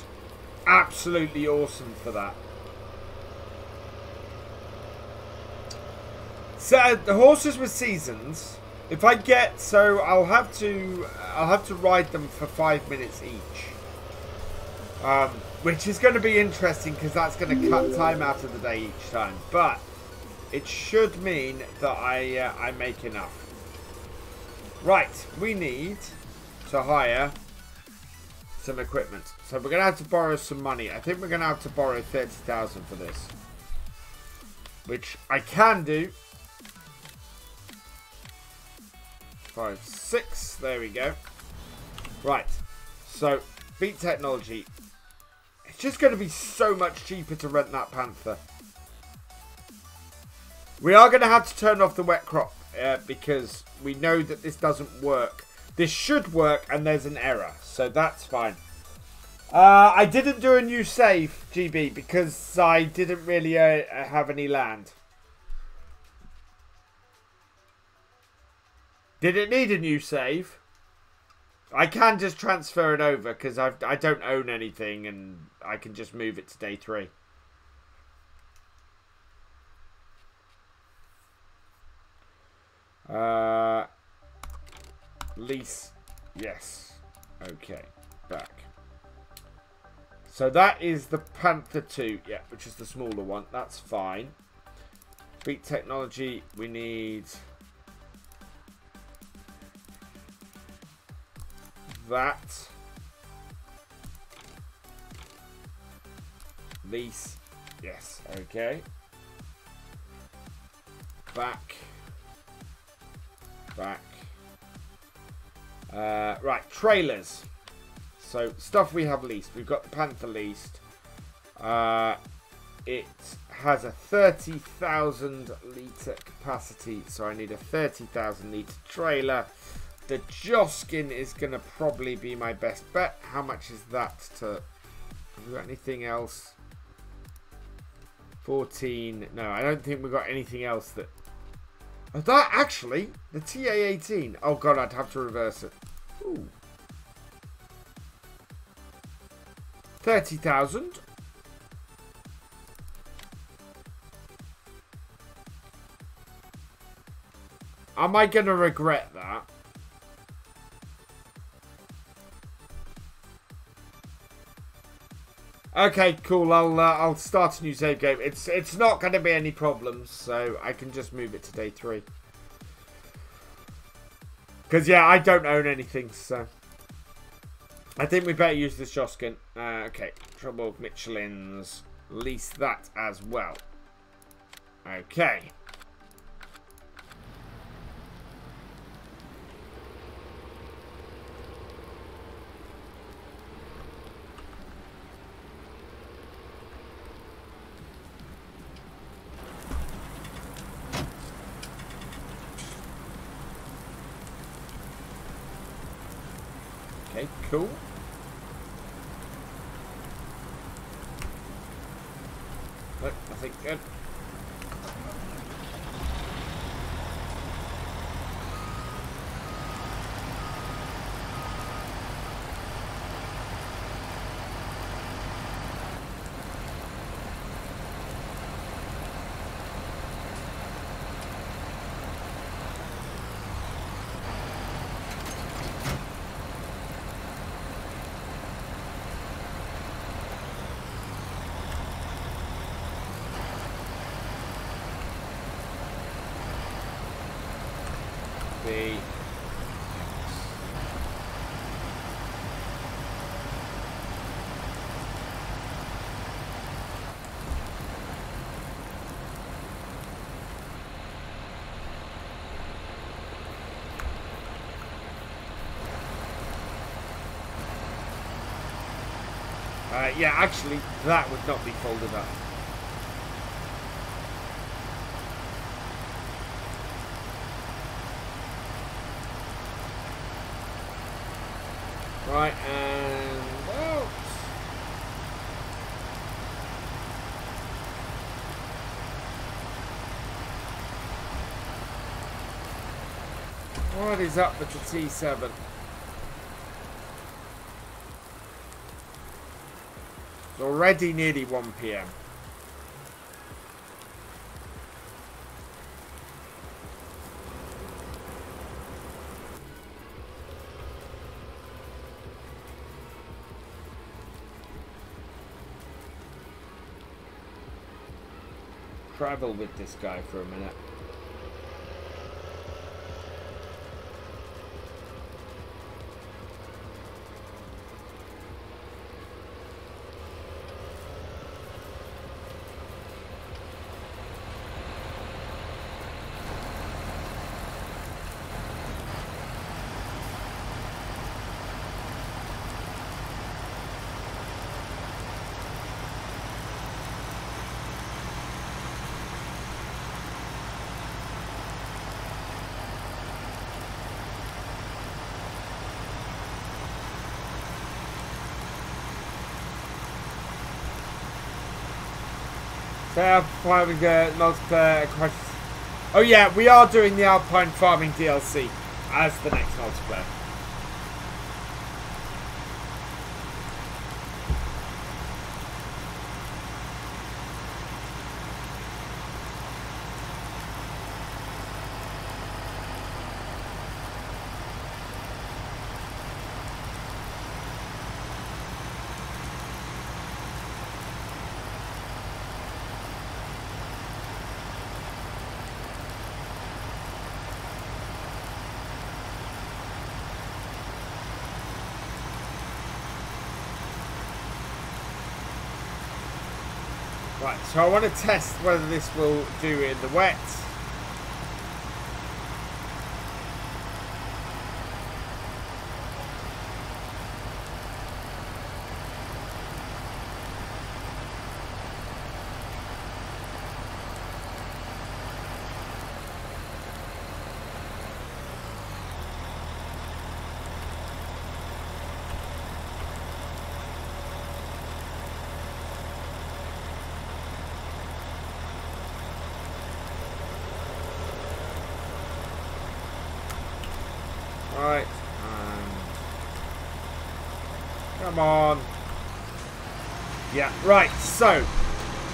absolutely awesome for that. So the horses with seasons, if I get, so I'll have to ride them for 5 minutes each, which is going to be interesting because that's going to cut time out of the day each time. But it should mean that I make enough. Right, we need to hire some equipment, so we're going to have to borrow some money. I think we're going to have to borrow 30,000 for this, which I can do. 5, 6. There we go. Right. So, beat technology. It's just going to be so much cheaper to rent that panther. We are going to have to turn off the wet crop because we know that this doesn't work. This should work and there's an error. So that's fine. I didn't do a new save, GB, because I didn't really have any land. Did it need a new save? I can just transfer it over because I don't own anything and I can just move it to day 3. Lease. Yes. Okay. Back. So that is the Panther 2. Yeah, which is the smaller one. That's fine. Beat technology. We need that. Lease. Yes. Okay. Back. Back. Right, trailers. So, stuff we have leased. We've got the Panther leased. It has a 30,000 litre capacity, so I need a 30,000 litre trailer. The Joskin is going to probably be my best bet. How much is that to... Have we got anything else? 14. No, I don't think we've got anything else that... Oh, that actually, the TA18. Oh god, I'd have to reverse it. Ooh. 30,000. Am I going to regret that? Okay, cool. I'll start a new save game. It's not going to be any problems, so I can just move it to day 3. Because yeah, I don't own anything, so I think we better use this Joskin. Okay, Trouble of Michelin's. Lease that as well. Okay. Okay, cool. Look, nothing good. Yeah, actually, that would not be folded up. Right, and out. What is up with the T7? It's already nearly 1 PM. Travel with this guy for a minute. Farmingirl, multiplayer, questions. Oh yeah, we are doing the Alpine Farming DLC as the next multiplayer. Right, so I want to test whether this will do in the wet. Right, come on. Yeah, right, so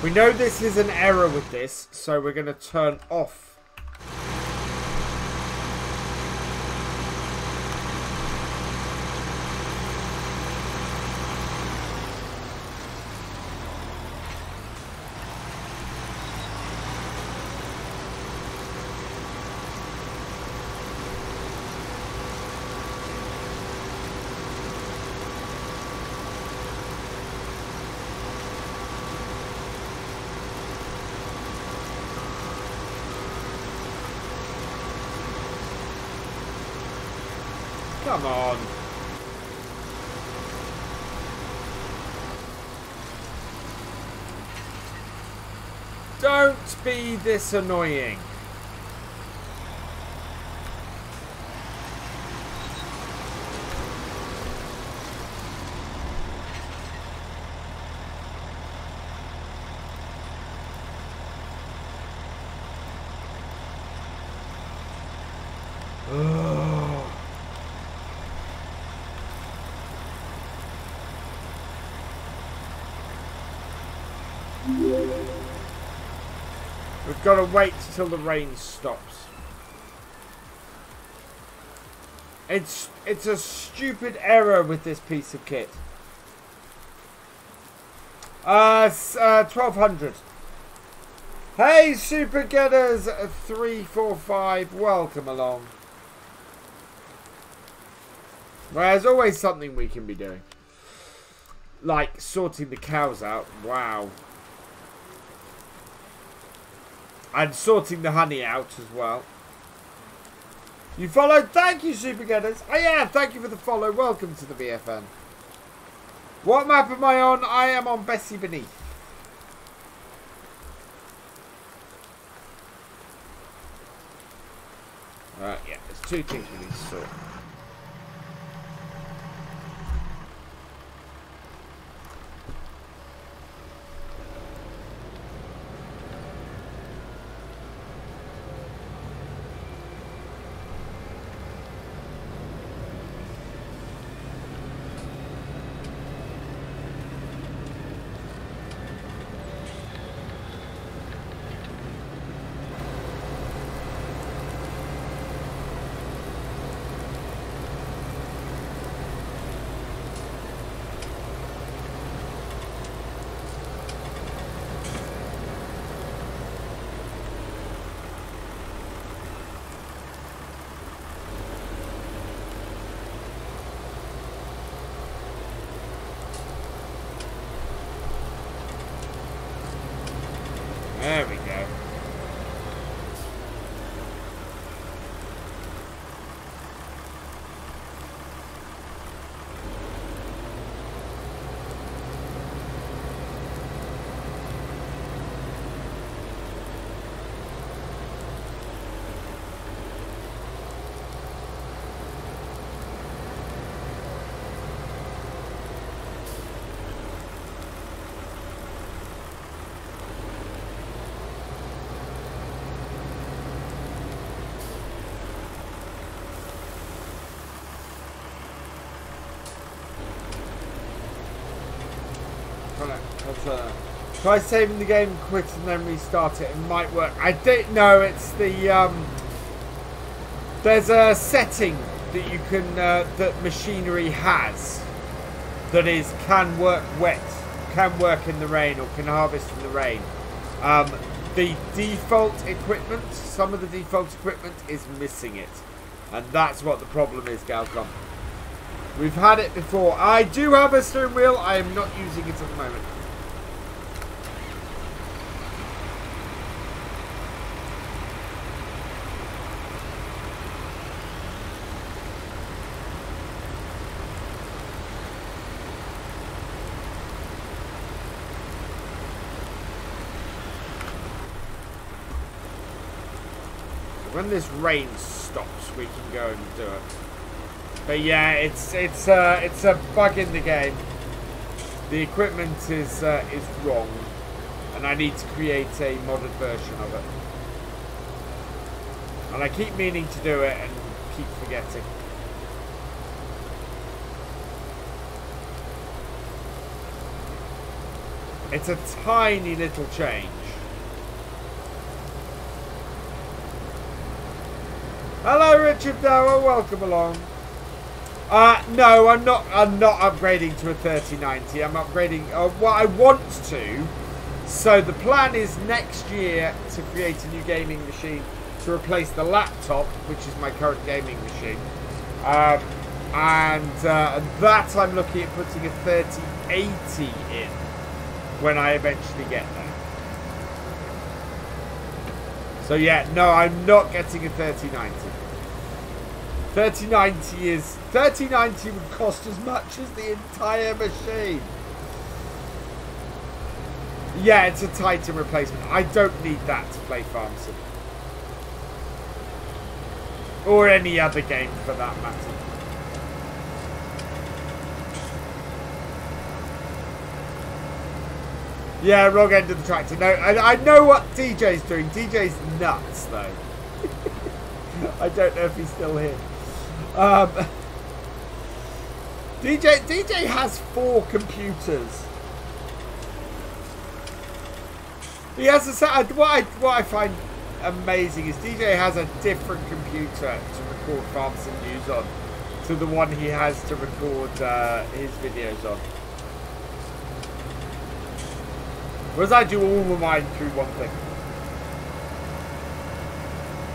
we know this is an error with this, so we're going to turn off. Come on. Don't be this annoying. We've got to wait till the rain stops. It's a stupid error with this piece of kit. 1200. Hey, Super Getters 345, welcome along. Well, there's always something we can be doing. Like sorting the cows out. Wow. And sorting the honey out as well. You followed? Thank you, Super Getters. Oh yeah, thank you for the follow. Welcome to the BFN. What map am I on? I am on Bessy Beneath. Yeah, there's two things we need to sort. There we go. Try saving the game, quit, and then restart it. It might work. I don't know. It's the there's a setting that you can that machinery has that is can work wet, can work in the rain, or can harvest in the rain. The default equipment, some of the default equipment is missing it, and that's what the problem is, Galcomp. We've had it before. I do have a steering wheel. I am not using it at the moment. When this rain stops, we can go and do it. But yeah, it's a bug in the game. The equipment is wrong, and I need to create a modded version of it. And I keep meaning to do it and keep forgetting. It's a tiny little change. Hello, Richard Dower. Welcome along. No, I'm not upgrading to a 3090. I'm upgrading what I want to. So the plan is next year to create a new gaming machine to replace the laptop, which is my current gaming machine. And that I'm looking at putting a 3080 in when I eventually get there. So yeah, no, I'm not getting a 3090. 3090 would cost as much as the entire machine. Yeah, it's a Titan replacement. I don't need that to play Farm Sim. Or any other game for that matter. Yeah, wrong end of the tractor. No, I know what DJ's doing. DJ's nuts, though. I don't know if he's still here. DJ has 4 computers. He has a set. What I find amazing is DJ has a different computer to record Farm Sim news on to the one he has to record his videos on. Whereas I do all of mine through one thing.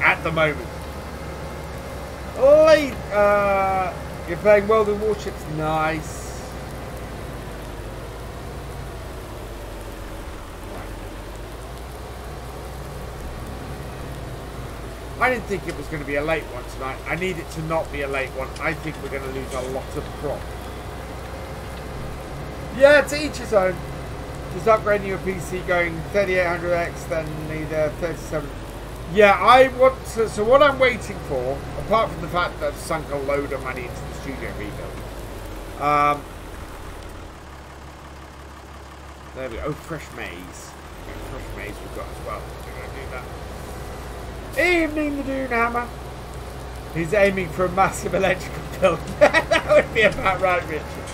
At the moment. You're playing World of Warships. Nice. I didn't think it was going to be a late one tonight. I need it to not be a late one. I think we're going to lose a lot of crop. Yeah, to each his own. Just upgrading your PC, going 3800X, then need a 37. Yeah, I want to. So what I'm waiting for, apart from the fact that I've sunk a load of money into the studio rebuild. There we go. Oh, fresh maize. Fresh maize we've got as well. We're going to do that. Evening, the Dune Hammer. He's aiming for a massive electrical build. That would be about right, Richard.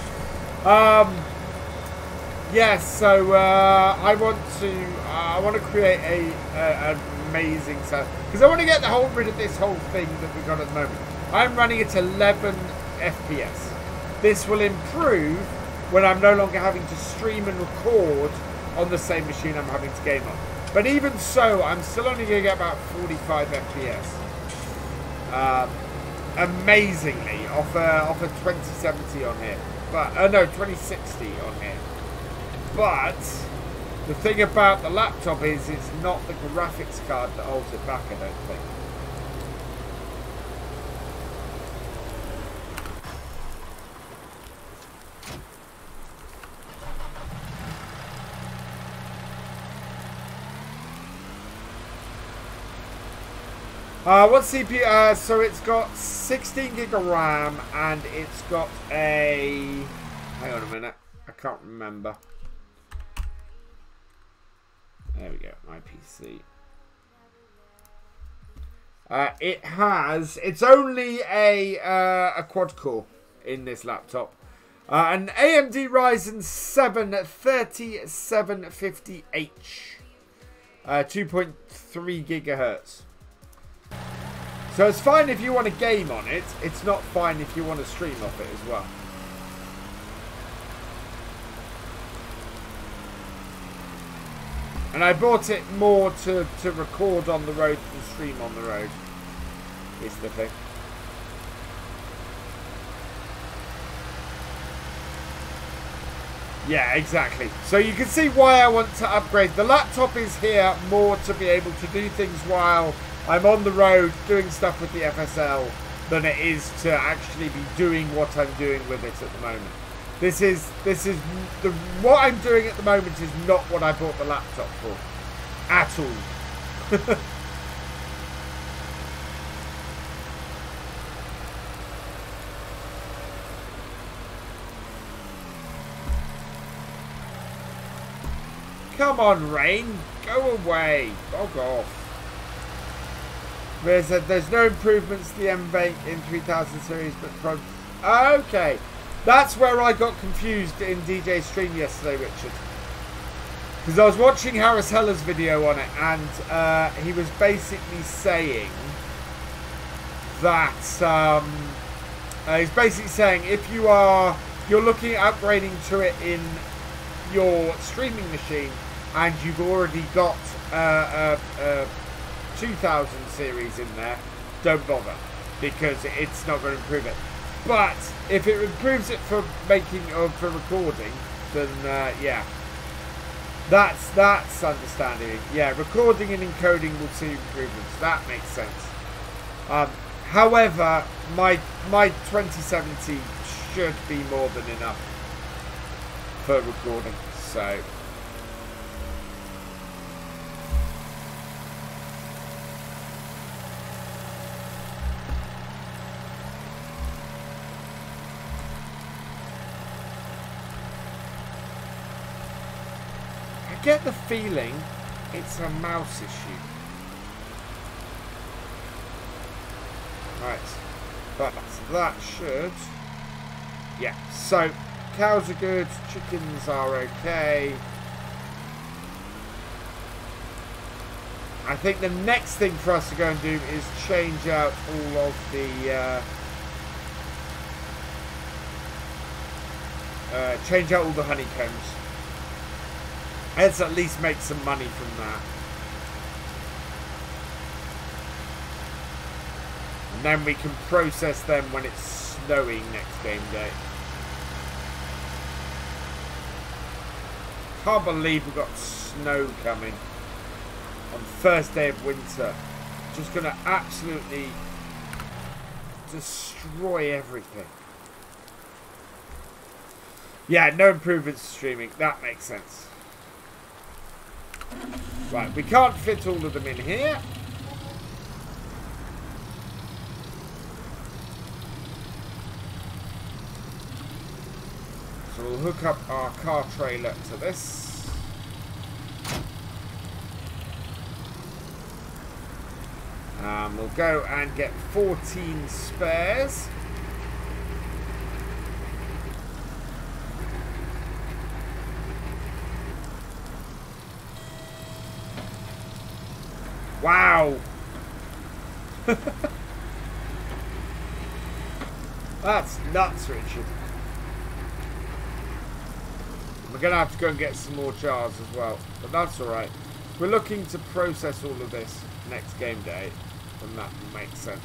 Yes, so I want to create an amazing set because I want to get rid of this whole thing that we've got at the moment. I'm running at 11 FPS. This will improve when I'm no longer having to stream and record on the same machine I'm having to game on. But even so, I'm still only going to get about 45 FPS. Amazingly, off a 2070 on here, but no, 2060 on here. But the thing about the laptop is it's not the graphics card that holds it back, I don't think. What CPU? So it's got 16 gig of RAM and it's got a... Hang on a minute. I can't remember. There we go, my PC. It's only a quad core in this laptop. An AMD Ryzen 7 3750H. 2.3 gigahertz. So it's fine if you want to game on it. It's not fine if you want to stream off it as well. And I bought it more to record on the road than stream on the road. Is the thing. Yeah, exactly. So you can see why I want to upgrade. The laptop is here more to be able to do things while I'm on the road doing stuff with the FSL than it is to actually be doing what I'm doing with it at the moment. What I'm doing at the moment is not what I bought the laptop for. At all. Come on, Rain. Go away. Bog off. There's no improvements to the M8 in 3000 series, but okay. That's where I got confused in DJ's stream yesterday, Richard. Because I was watching Harris Heller's video on it, and he was basically saying that he's basically saying if you're looking at upgrading to it in your streaming machine and you've already got 2000 series in there, don't bother because it's not going to improve it. But if it improves it for making or for recording, then yeah, that's understanding. Yeah, recording and encoding will see improvements. That makes sense. However, my 2070 should be more than enough for recording. So. I get the feeling it's a mouse issue. Right, but that should, yeah, so cows are good, chickens are okay. I think the next thing for us to go and do is change out all of the honeycombs. Let's at least make some money from that. And then we can process them when it's snowing next game day. Can't believe we've got snow coming on the first day of winter. Just gonna absolutely destroy everything. Yeah, no improvements to streaming. That makes sense. Right, we can't fit all of them in here. So we'll hook up our car trailer to this. We'll go and get 14 spares. Wow. That's nuts, Richard. We're going to have to go and get some more jars as well. But that's alright. We're looking to process all of this next game day. And that makes sense.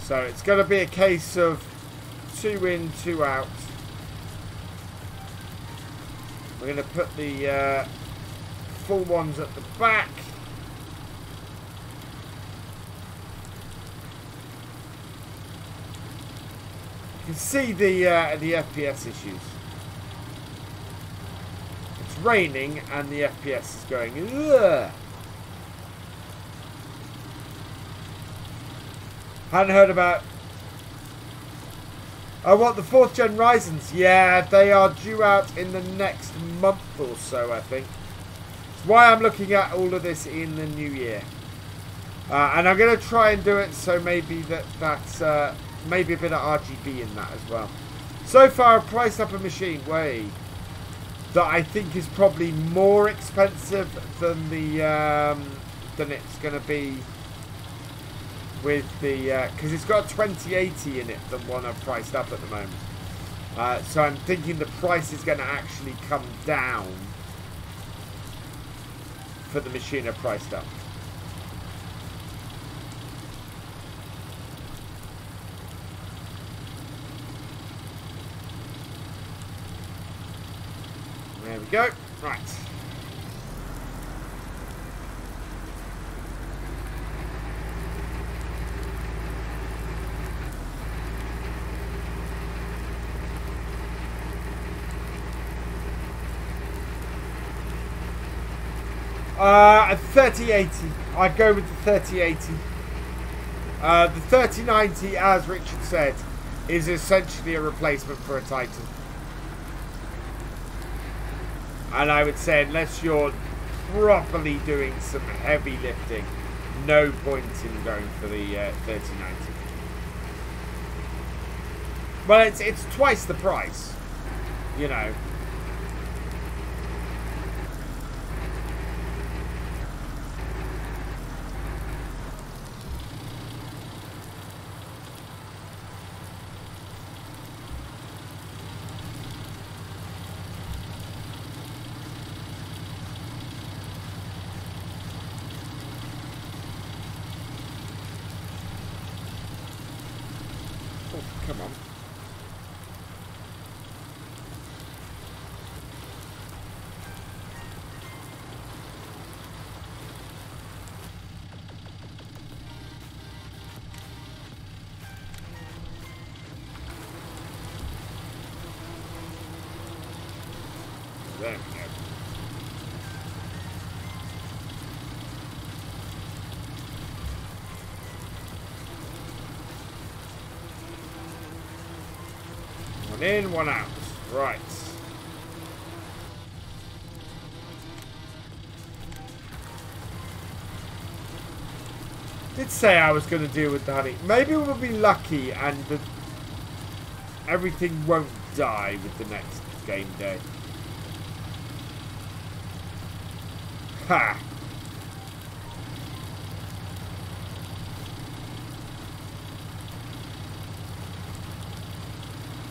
So it's going to be a case of 2 in, 2 out. We're going to put the full ones at the back. can see the FPS issues. It's raining and the FPS is going. Ugh. Hadn't heard about. Oh, what, the 4th gen Ryzens? Yeah, they are due out in the next month or so, I think. That's why I'm looking at all of this in the new year. And I'm going to try and do it so maybe that's maybe a bit of RGB in that as well. So far, I've priced up a machine that I think is probably more expensive than than it's going to be with the because it's got a 2080 in it than one I've priced up at the moment. So I'm thinking the price is going to actually come down for the machine I've priced up. There we go. Right. A 3080. I'd go with the 3080. The 3090, as Richard said, is essentially a replacement for a Titan. And I would say, unless you're properly doing some heavy lifting, no point in going for the 3090. Well, it's twice the price, you know. Come on. There we go. One in, one out. Right. Did say I was going to deal with the honey. Maybe we'll be lucky and everything won't die with the next game day. Ha!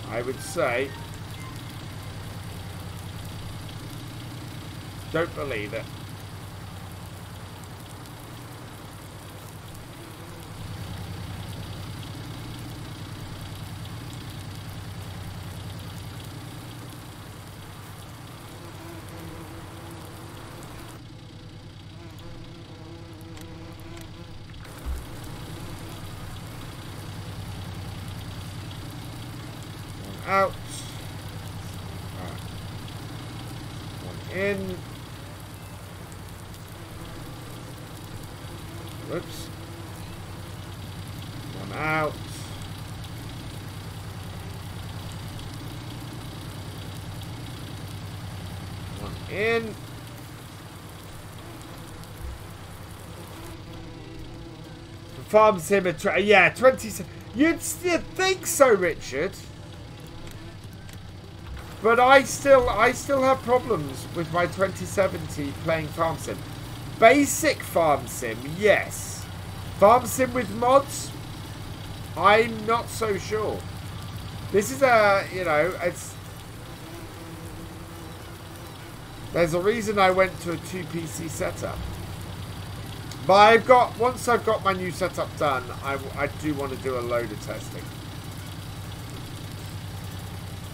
I would say, don't believe it. Out. Right. One in. Whoops. One out. One in. Farm sim, yeah, 20. You'd think so, Richard. But I still have problems with my 2070 playing Farm Sim. Basic Farm Sim, yes. Farm Sim with mods, I'm not so sure. This is a, you know, there's a reason I went to a 2 PC setup. But once I've got my new setup done, I do want to do a load of testing.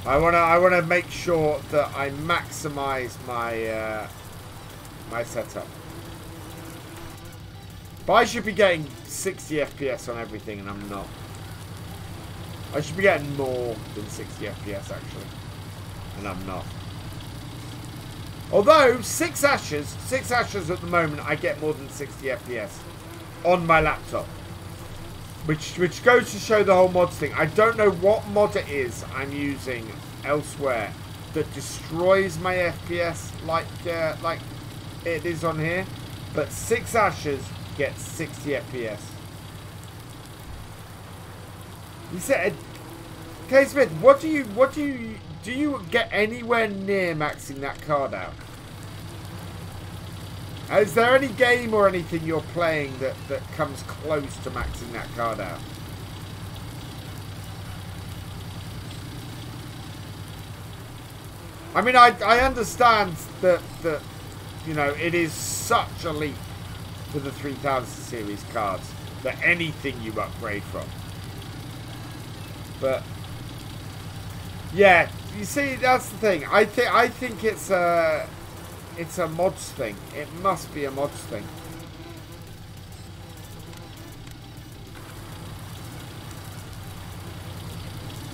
I wanna make sure that I maximize my my setup. But I should be getting 60 FPS on everything, and I'm not. I should be getting more than 60 FPS actually, and I'm not. Although 6 ashes at the moment, I get more than 60 FPS on my laptop, which goes to show the whole mods thing. I don't know what mod it is I'm using elsewhere that destroys my FPS like it is on here, but 6 ashes gets 60 FPS. You said, K Smith, do you get anywhere near maxing that card out? Is there any game or anything you're playing that comes close to maxing that card out? I mean, I understand that you know, it is such a leap to the 3000 series cards that anything you upgrade from. But yeah, you see, that's the thing. I think it's a mods thing. It must be a mods thing.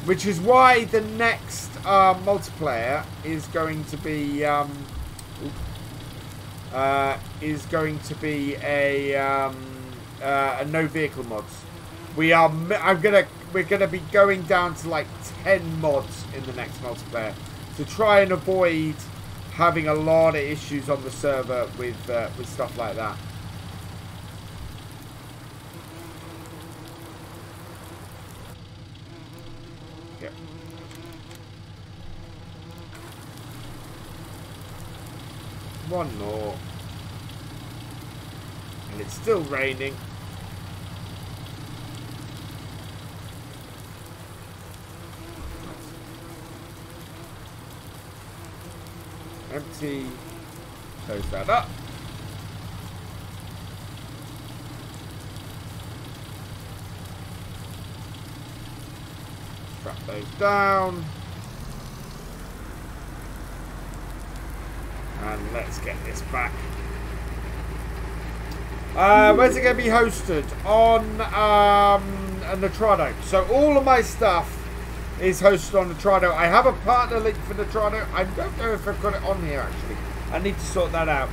Which is why the next multiplayer is going to be a no vehicle mods. We're gonna be going down to like 10 mods in the next multiplayer to try and avoid having a lot of issues on the server with stuff like that. Yep. One more. And it's still raining. Empty. Close that up. Strap those down. And let's get this back. Where's it going to be hosted? On Nitrado. So all of my stuff is hosted on Nitrado. I have a partner link for Nitrado. I don't know if I've got it on here actually. I need to sort that out.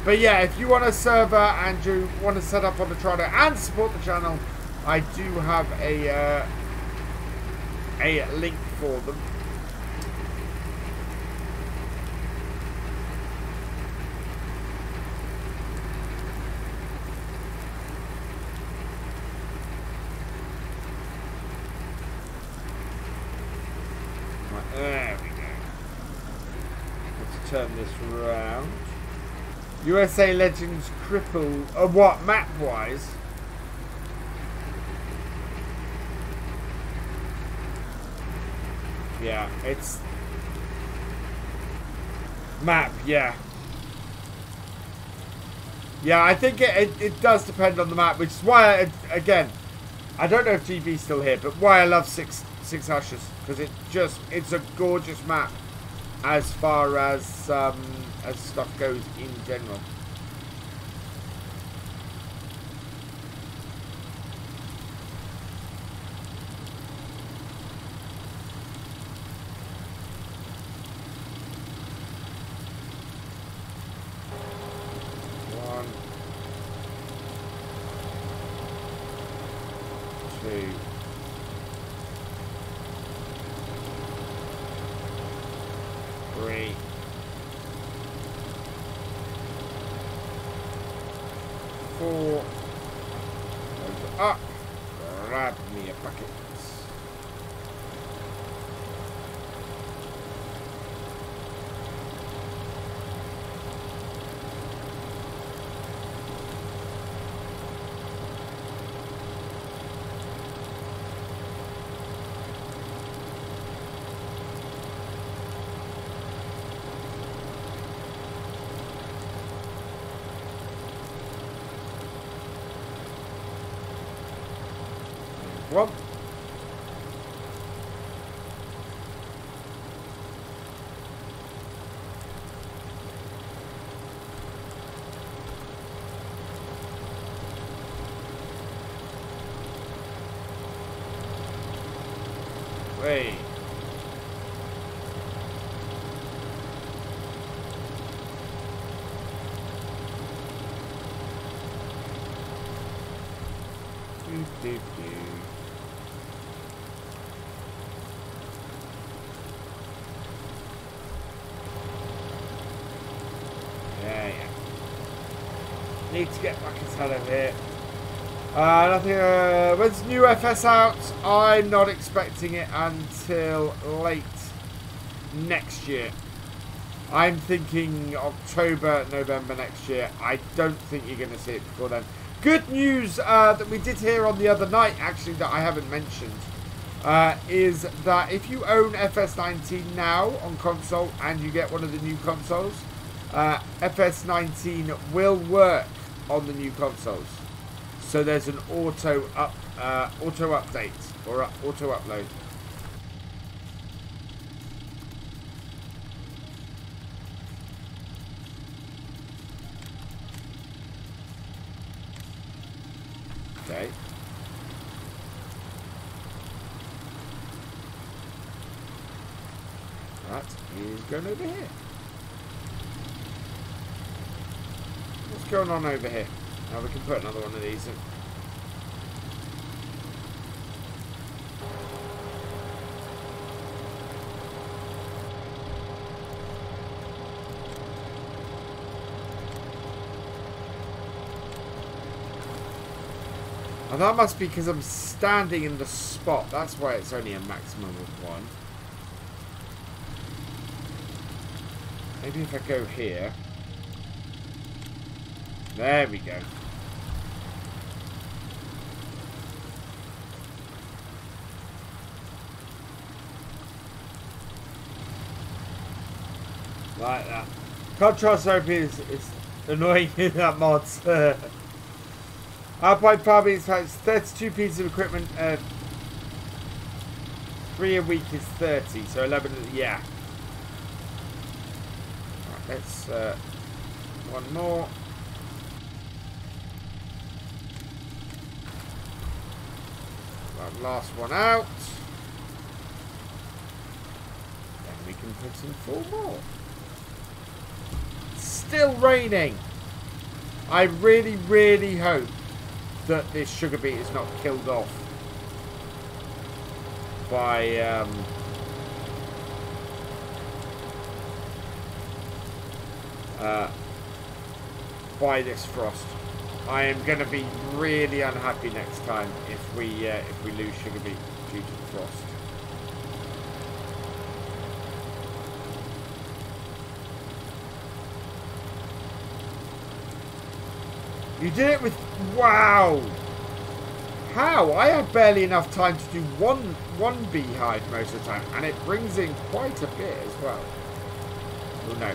But yeah, if you want a server and you want to set up on Nitrado and support the channel, I do have a link for them. There we go. Let's turn this around. USA Legends cripple. What, map wise? Yeah, it's map. Yeah. Yeah, I think it does depend on the map, which is why again, I don't know if GB's still here, but why I love six ashes, because it's a gorgeous map as far as stuff goes in general. One, two. 3, 4. Goes up. Grab me a bucket. Well, Hey. Do. Yeah. Need to get back inside of here. Nothing. When's new FS out? I'm not expecting it until late next year. I'm thinking October, November next year. I don't think you're going to see it before then. Good news that we did hear on the other night, actually, that I haven't mentioned, is that if you own FS19 now on console and you get one of the new consoles, FS19 will work on the new consoles. So there's an auto update or auto upload. Okay. That is going over here. What's going on over here? Now we can put another one of these in. And that must be because I'm standing in the spot. That's why it's only a maximum of one. Maybe if I go here. There we go. Like that. Contrast OP is annoying in that mod. Alpine farming is 32 pieces of equipment. 3 a week is 30, so 11. Yeah. Right, let's one more. That last one out. Then we can put in 4 more. Still raining. I really, really hope that this sugar beet is not killed off by this frost. I am going to be really unhappy next time if we lose sugar beet due to the frost. You did it with... Wow! How? I have barely enough time to do one beehive most of the time, and it brings in quite a bit as well. Oh no.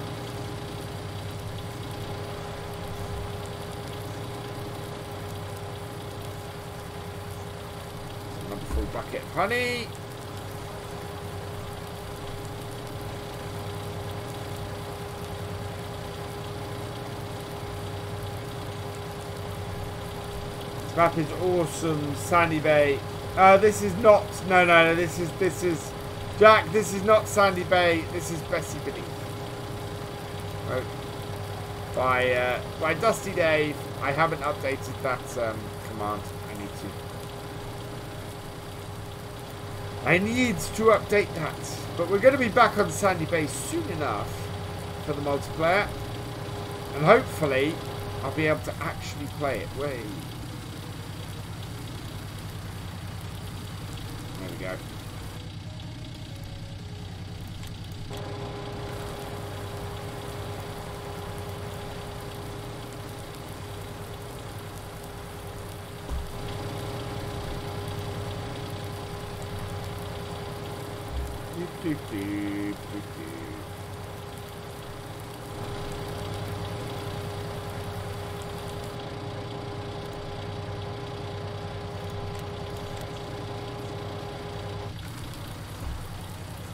Another full bucket of honey. Map is awesome. Sandy Bay. This is not. No. This is Jack. This is not Sandy Bay. This is Bessy beneath. Right. By Dusty Dave. I haven't updated that command. I need to update that. But we're going to be back on Sandy Bay soon enough for the multiplayer, and hopefully I'll be able to actually play it. Wait. Go.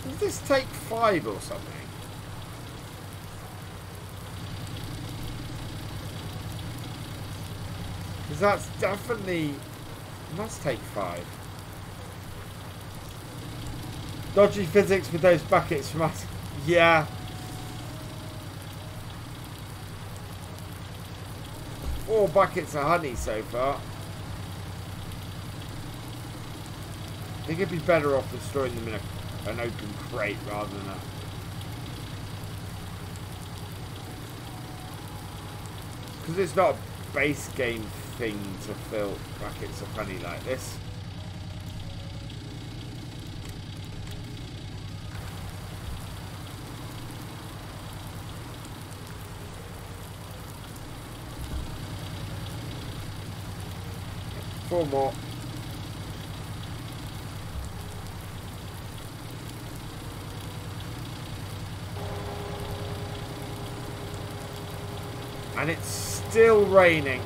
Does this take 5 or something? Because that's definitely... It must take 5. Dodgy physics with those buckets from us. Yeah. 4 buckets of honey so far. I think it'd be better off with storing them in an open crate rather than a... Because it's not a base game thing to fill buckets of honey like this. Four more. And it's still raining.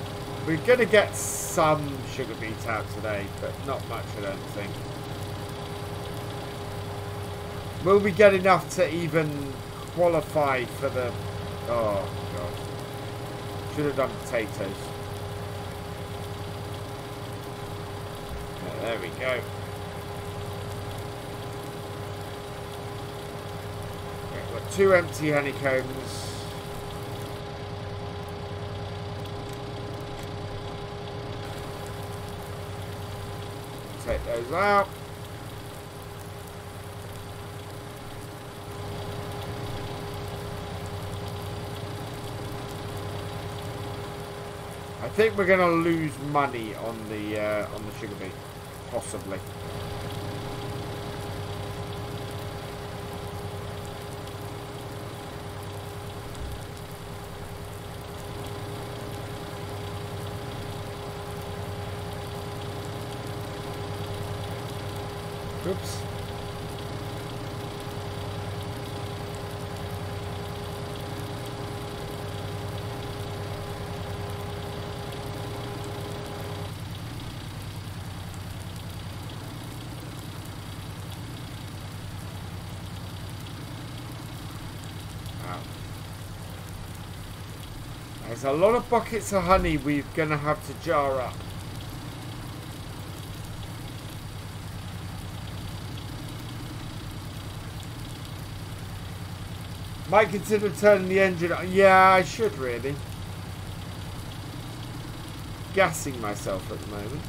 We're going to get some sugar beet out today, but not much, I don't think. Will we get enough to even qualify for the... Oh, God. Should have done potatoes. Yeah, there we go. Okay, we've got 2 empty honeycombs. Take those out. I think we're going to lose money on the sugar beet, possibly. Oops. Wow. There's a lot of buckets of honey we're going to have to jar up. Might consider turning the engine on. Yeah, I should really. Gassing myself at the moment.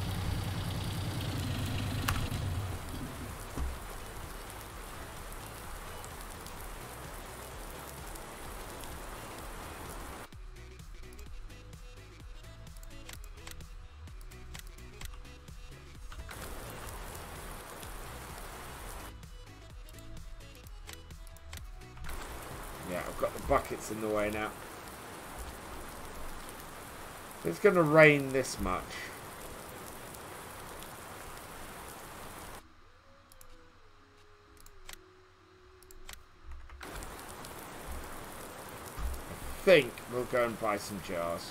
Buckets in the way now. It's going to rain this much. I think we'll go and buy some jars.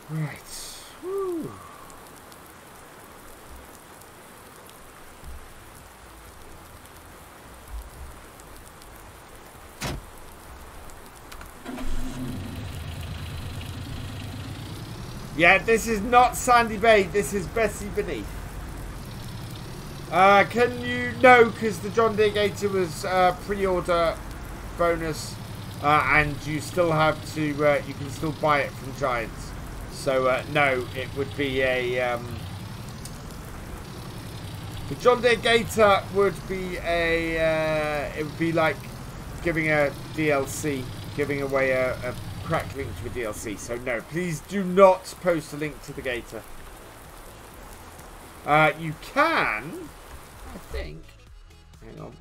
Right. Woo. Yeah, this is not Sandy Bay. This is Bessy beneath. Can you... No, because the John Deere Gator was pre-order bonus. And you still have to... you can still buy it from Giants. So, no, it would be a... the John Deere Gator would be a... it would be like giving a DLC. Giving away a cracked link to a DLC. So no, please do not post a link to the Gator. You can, I think. Hang on.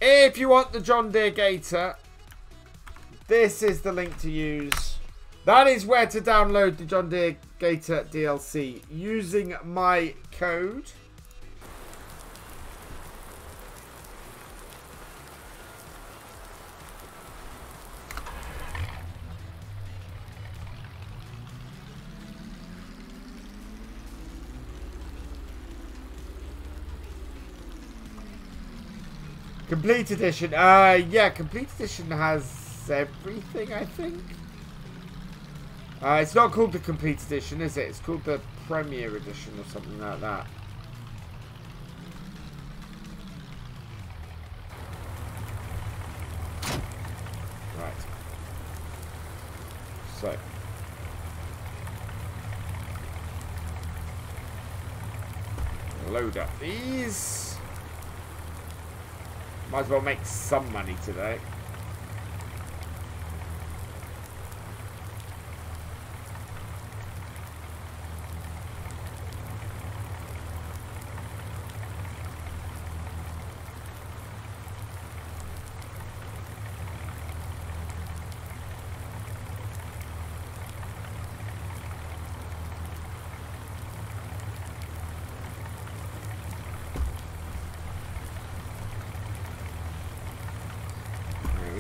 If you want the John Deere Gator, this is the link to use. That is where to download the John Deere Gator DLC using my code. Complete Edition. Yeah, Complete Edition has everything, I think. It's not called the Complete Edition, is it? It's called the Premier Edition or something like that. Right. So. Load up these. Might as well make some money today.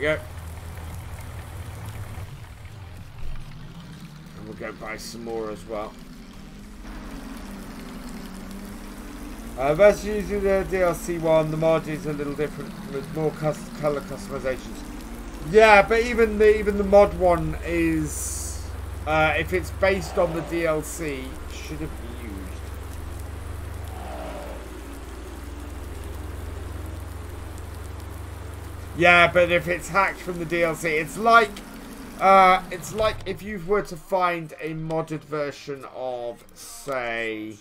Go. And we'll go buy some more as well. Versus using the DLC one, the mod is a little different with more color customizations. Yeah, but even the mod one is, if it's based on the DLC, should have been used. Yeah, but if it's hacked from the DLC, it's like if you were to find a modded version of, say,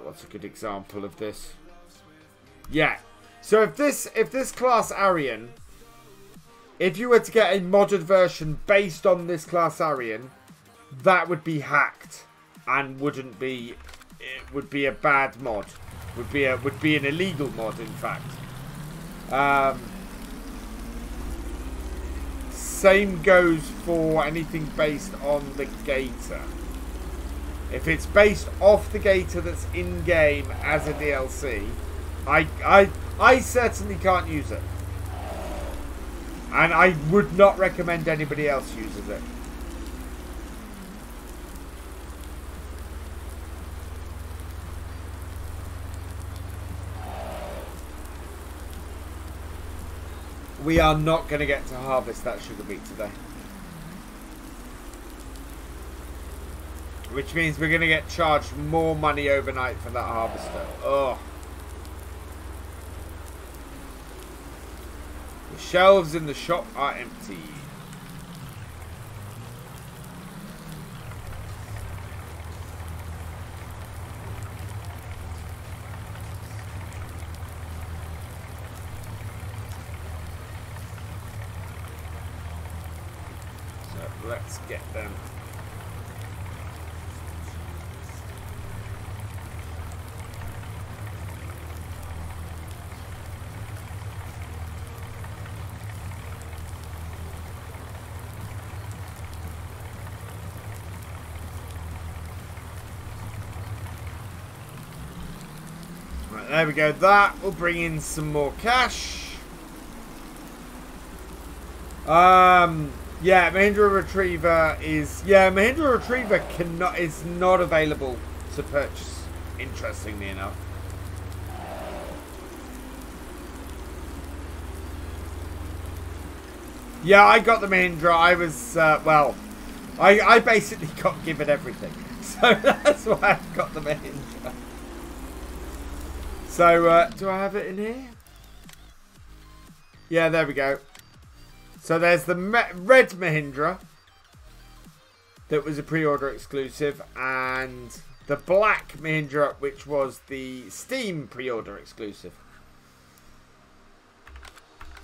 what's a good example of this? Yeah, so if this class Aryan, if you were to get a modded version based on this class Aryan, that would be hacked and wouldn't be. It would be a bad mod. Would be an illegal mod, in fact. Same goes for anything based on the Gator. If it's based off the Gator that's in game as a DLC, I certainly can't use it, and I would not recommend anybody else uses it. We are not going to get to harvest that sugar beet today. Which means we're going to get charged more money overnight for that harvester. Oh. The shelves in the shop are empty. Let's get them. Right, there we go. That will bring in some more cash. Yeah, Mahindra Retriever is... Yeah, Mahindra Retriever is not available to purchase, interestingly enough. Yeah, I got the Mahindra. I was, well, I basically got given everything. So that's why I got the Mahindra. So, do I have it in here? Yeah, there we go. So there's the red Mahindra that was a pre-order exclusive, and the black Mahindra, which was the Steam pre-order exclusive.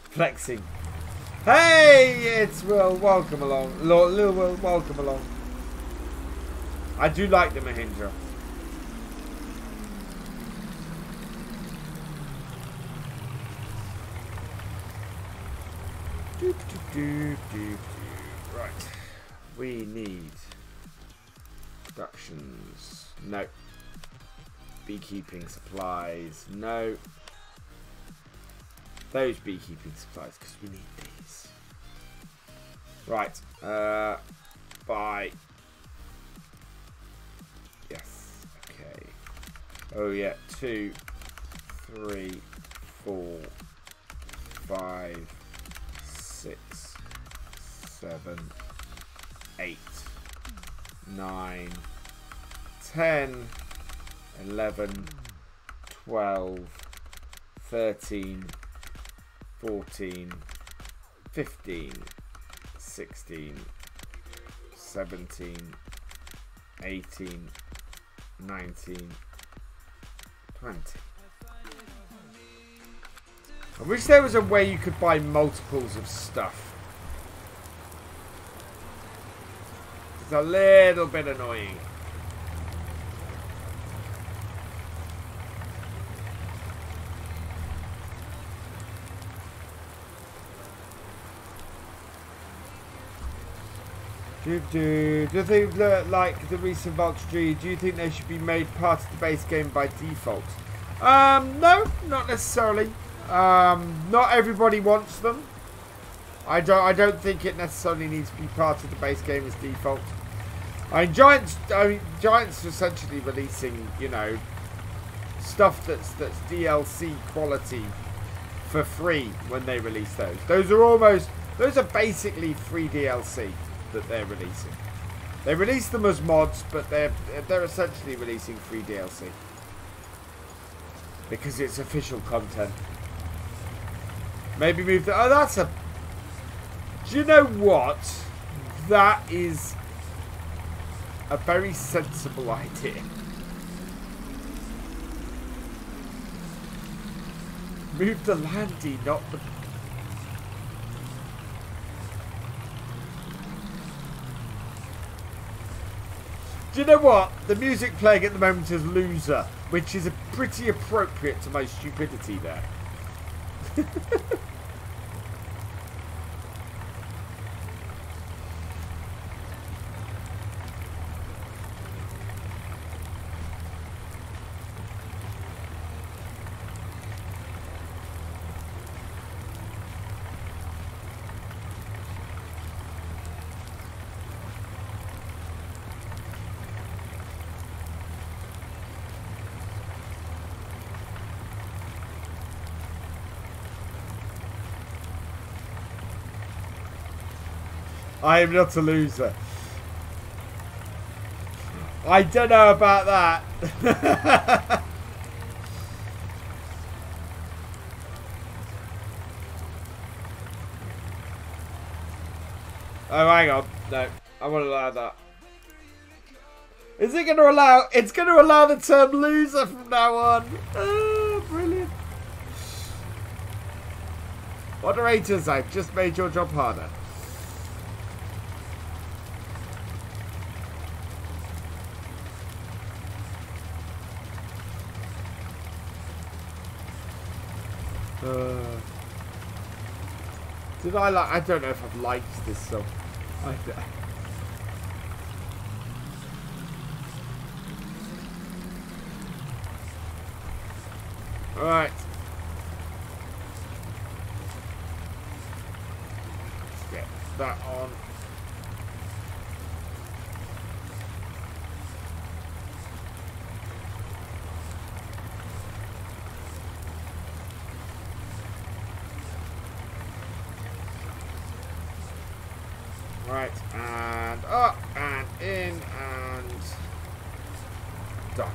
Flexing. Hey, it's Will. Welcome along. Lil Will, welcome along. I do like the Mahindra. Right, we need productions. No. Beekeeping supplies. No. Those beekeeping supplies, because we need these. Right. Buy. Yes. Okay. Oh yeah. 2. 3, 4, 5, 6, 7, 8, 9, 10, 11, 12, 13, 14, 15, 16, 17, 18, 19, 20. I wish there was a way you could buy multiples of stuff. It's a little bit annoying. Do you think that, like the recent Vulture G, do you think they should be made part of the base game by default? No, not necessarily. Not everybody wants them. I don't think it necessarily needs to be part of the base game as default. Giants are essentially releasing, you know, stuff that's DLC quality for free when they release those. Those are basically free DLC that they're releasing. They release them as mods, but they're essentially releasing free DLC because it's official content. Maybe move the... Oh, that's a... Do you know what? That is a very sensible idea. Move the landy, not the... Do you know what? The music playing at the moment is Loser, which is pretty appropriate to my stupidity there. I am not a loser. I don't know about that. Oh, hang on. No, I won't allow that. Is it going to allow... It's going to allow the term loser from now on. Oh, brilliant. Moderators, I've just made your job harder. Did I like? I don't know if I've liked this song. Alright. Let's get that on. Right, and up, and in, and done.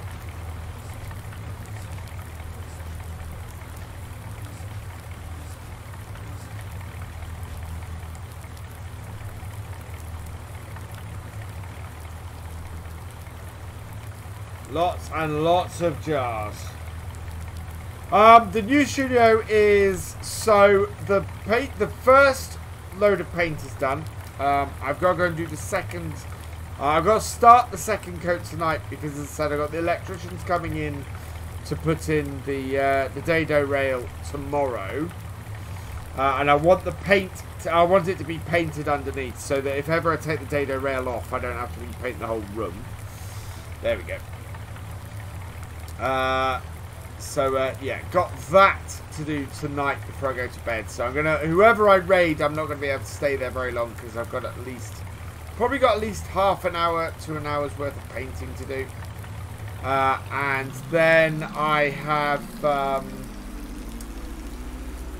Lots and lots of jars. The new studio is, so the first load of paint is done. I've got to go and do the second. I've got to start the second coat tonight because, as I said, I've got the electricians coming in to put in the dado rail tomorrow, and I want the paint. I want it to be painted underneath so that if ever I take the dado rail off, I don't have to repaint the whole room. There we go. Yeah, got that to do tonight before I go to bed. So I'm gonna, whoever I raid, I'm not gonna be able to stay there very long because I've got probably got at least half an hour to an hour's worth of painting to do. And then I have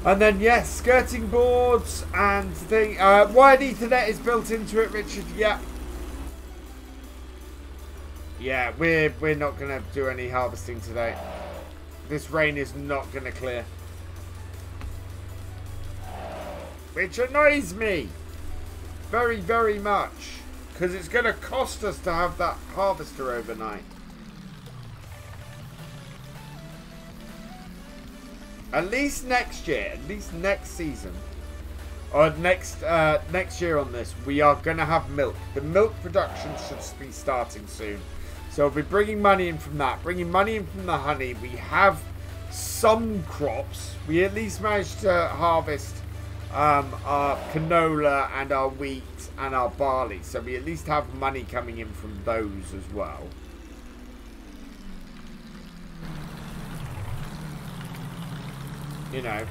And then, yes, skirting boards and the wired Ethernet is built into it, Richard. Yeah. Yeah, we're not going to do any harvesting today. This rain is not going to clear. Which annoys me very, very much. Because it's going to cost us to have that harvester overnight. At least next year, at least next season, or next year on this, we are going to have milk. The milk production should be starting soon. So we'll be bringing money in from that, bringing money in from the honey. We have some crops. We at least managed to harvest our canola and our wheat and our barley. So we at least have money coming in from those as well. You know.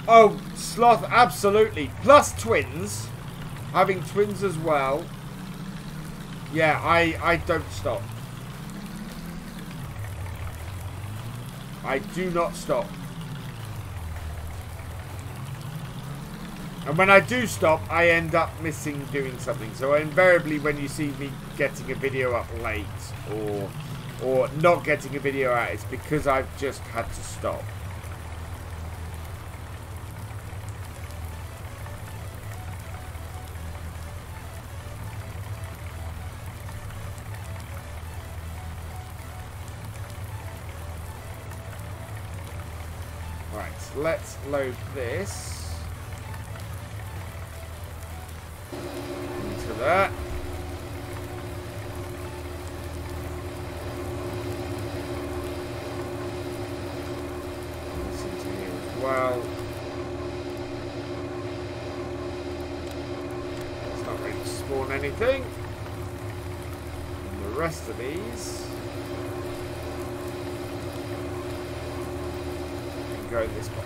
Oh, sloth, absolutely. Plus twins. Having twins as well. Yeah, I don't stop. I do not stop. And when I do stop, I end up missing doing something. So invariably when you see me getting a video up late or not getting a video out, it's because I've just had to stop. Right, let's load this. Into that. This into here as well. It's not ready to spawn anything. And the rest of these can go in this box.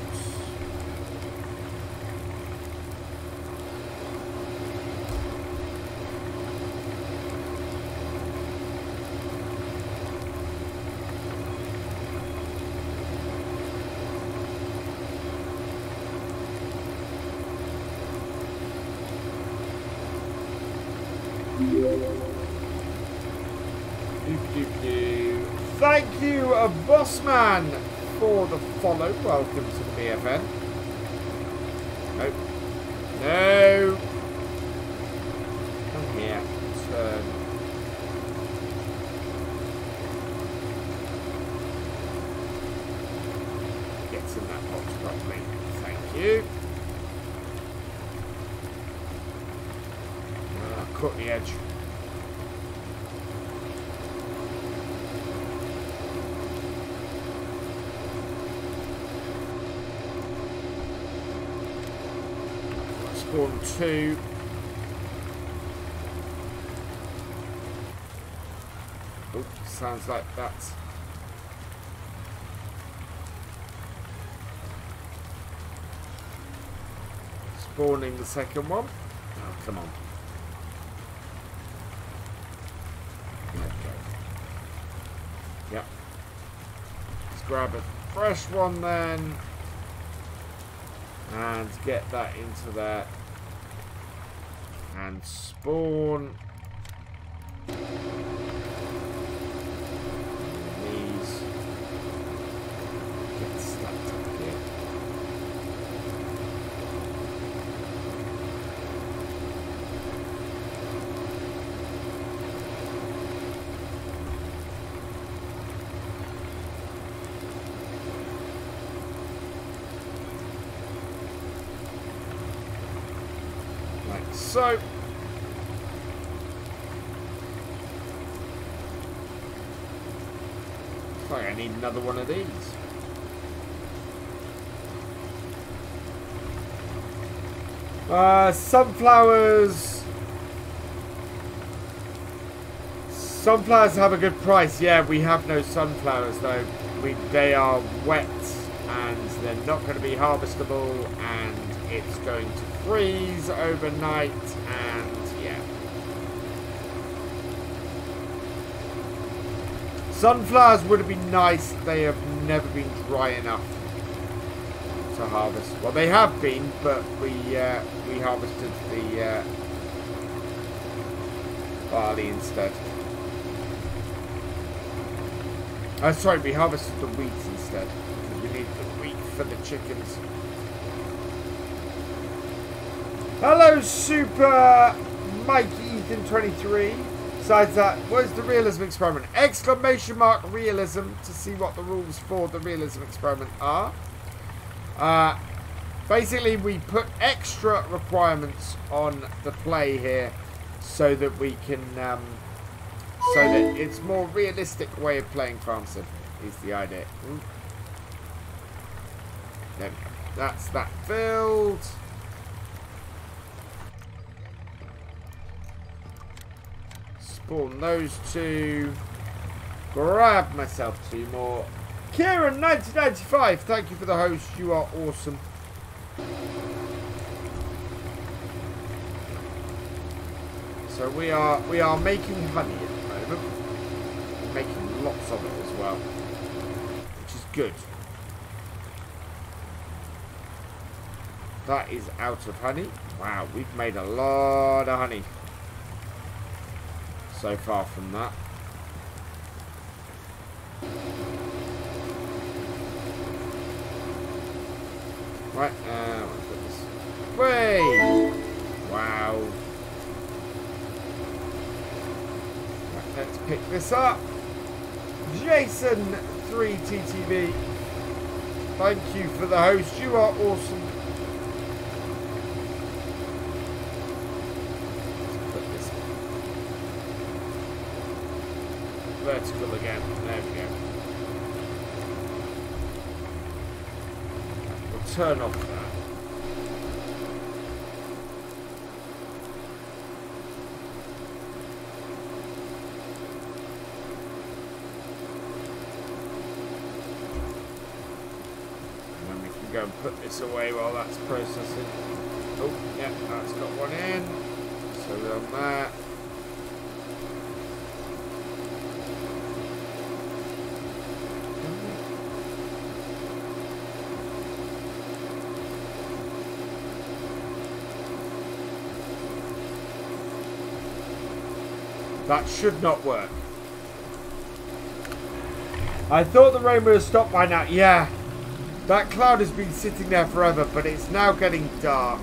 Thank you, Bossman, for the follow. Welcome to the BFN. Nope. No. Come here. Turn. Gets in that box properly. Thank you. Cut the edge. Spawn 2. Oh, sounds like that's spawning the second one. Oh, come on. Yep. Let's grab a fresh one then. And get that into there. And spawn. These. Get stacked up here. So, looks like I need another one of these. Sunflowers. Sunflowers have a good price. Yeah, we have no sunflowers though. They are wet and they're not going to be harvestable, and it's going to freeze overnight, and yeah. Sunflowers would have been nice. They have never been dry enough to harvest. Well, they have been, but we harvested the barley instead. Sorry, we harvested the wheat instead. Because we need the wheat for the chickens. Hello, Super Mike Ethan 23. Besides that, where's the realism experiment? Exclamation mark realism to see what the rules for the realism experiment are. Basically, we put extra requirements on the play here so that we can, so that it's more realistic way of playing Farm Sim is the idea. Ooh. There we go. That's that filled. Spawn those two. Grab myself 2 more. Kieran 1995, thank you for the host. You are awesome. So we are making honey at the moment. We're making lots of it as well, which is good. That is out of honey. Wow, we've made a lot of honey so far from that. Right, let's put this way. Wow. Right, let's pick this up. Jason 3TTV. Thank you for the host. You are awesome. Let's put this vertical again. There we go. Turn off that. And then we can go and put this away while that's processing. Oh, yeah, that's got one in. So we're on that. That should not work. I thought the rain would have stopped by now. Yeah. That cloud has been sitting there forever, but it's now getting dark.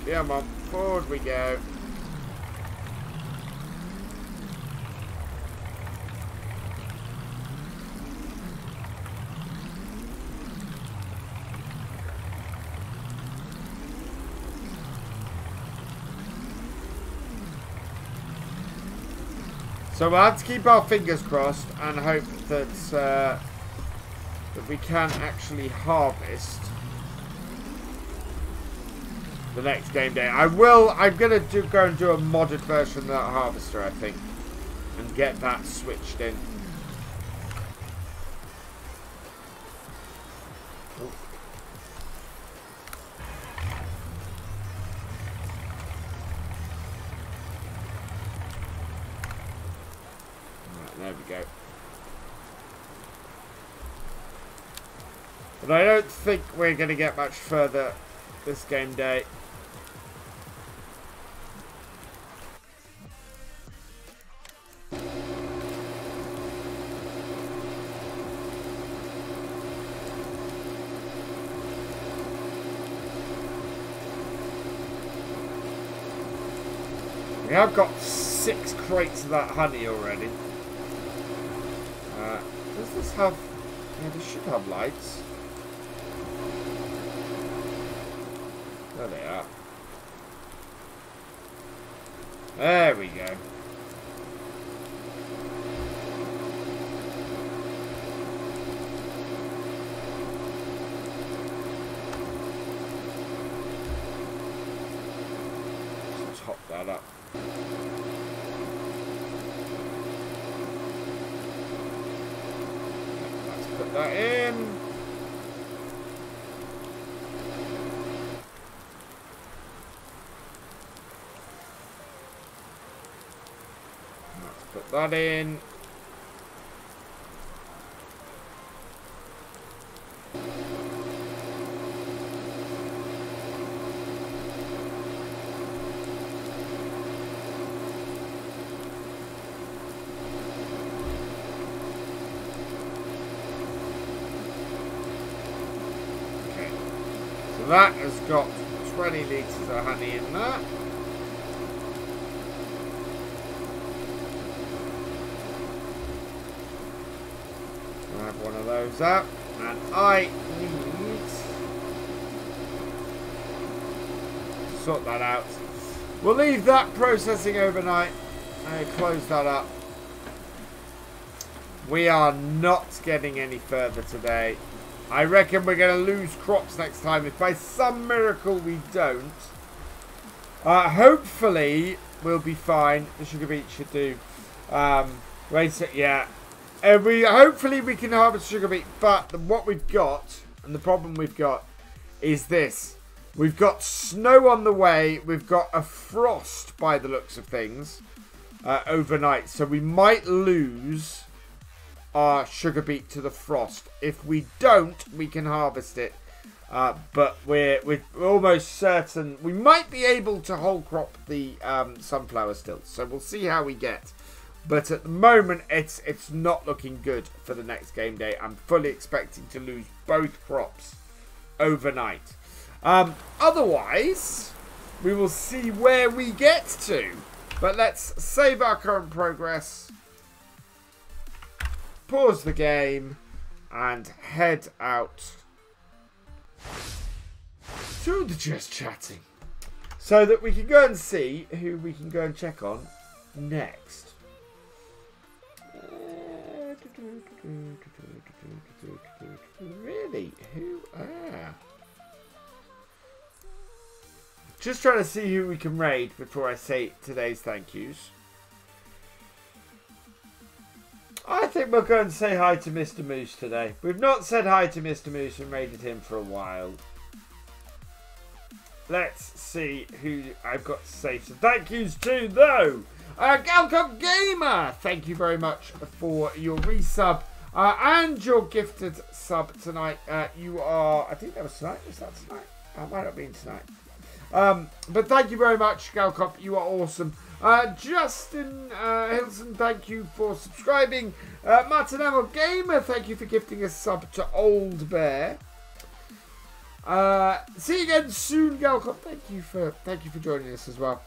Yeah, Mom. Forward we go. So we'll have to keep our fingers crossed and hope that that we can actually harvest the next game day. I'm gonna go and do a modded version of that harvester, I think, and get that switched in. There we go. But I don't think we're going to get much further this game day. We have got 6 crates of that honey already. Does this have... Yeah, this should have lights. There they are. There we go. Let's top that up. in. Let's put that in. That has got 20 litres of honey in that. I'll have one of those up. And I need to sort that out. We'll leave that processing overnight and close that up. We are not getting any further today. I reckon we're going to lose crops next time. If by some miracle we don't, hopefully we'll be fine. The sugar beet should do. Yeah. Hopefully we can harvest sugar beet. But what we've got, and the problem we've got, is this. We've got snow on the way. We've got a frost by the looks of things overnight. So we might lose our sugar beet to the frost. If we don't, we can harvest it, but we're almost certain we might be able to whole crop the sunflower still, so we'll see how we get. But at the moment it's not looking good for the next game day. I'm fully expecting to lose both crops overnight. Otherwise we will see where we get to, but let's save our current progress, pause the game, and head out to the Just Chatting so that we can go and see who we can go and check on next. Really? Who? Just trying to see who we can raid before I say today's thank yous. I think we'll go and say hi to Mr. Moose today. We've not said hi to Mr. Moose and raided him for a while. Let's see who I've got to say some thank yous to, though. Galcomp Gamer, thank you very much for your resub and your gifted sub tonight. You are, I think that was tonight. Was that tonight? It might not be tonight. But thank you very much, Galcomp. You are awesome. Justin Hilson, thank you for subscribing. martinMLGAMER, thank you for gifting a sub to Old Bear. See you again soon, Galcomp. Thank you for joining us as well.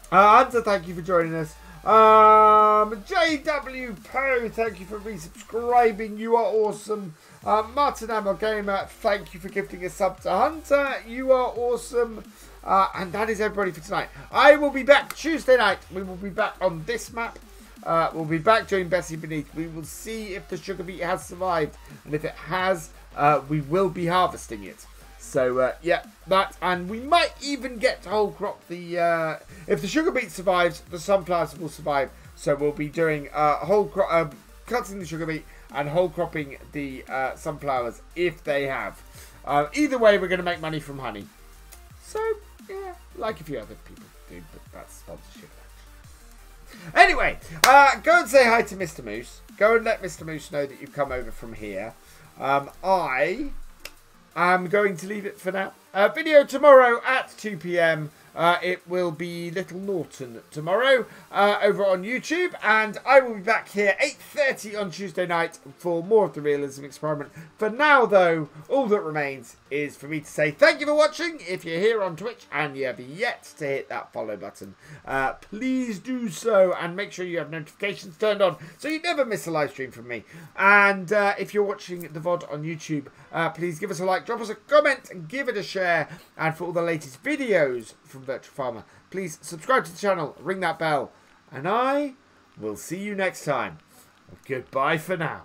Hunter, thank you for joining us. JW Poe, thank you for resubscribing. You are awesome. martinMLGAMER, thank you for gifting a sub to Hunter. You are awesome. And that is everybody for tonight. I will be back Tuesday night. We will be back on this map. We'll be back doing Bessy Beneath. We will see if the sugar beet has survived. And if it has, we will be harvesting it. So, yeah, that. And we might even get to whole crop the... if the sugar beet survives, the sunflowers will survive. So we'll be doing whole crop... cutting the sugar beet and whole cropping the sunflowers if they have. Either way, we're going to make money from honey. So, yeah, like a few other people do, but that's sponsorship. Anyway, go and say hi to Mr. Moose. Go and let Mr. Moose know that you've come over from here. I am going to leave it for now. Video tomorrow at 2 PM. It will be Little Norton tomorrow over on YouTube, and I will be back here 8:30 on Tuesday night for more of the Realism experiment. For now, though, all that remains is for me to say thank you for watching. If you're here on Twitch and you have yet to hit that follow button, please do so, and make sure you have notifications turned on so you never miss a live stream from me. And if you're watching the VOD on YouTube, please give us a like, drop us a comment, and give it a share. And for all the latest videos from Virtual Farmer, please subscribe to the channel, ring that bell, and I will see you next time. Goodbye for now.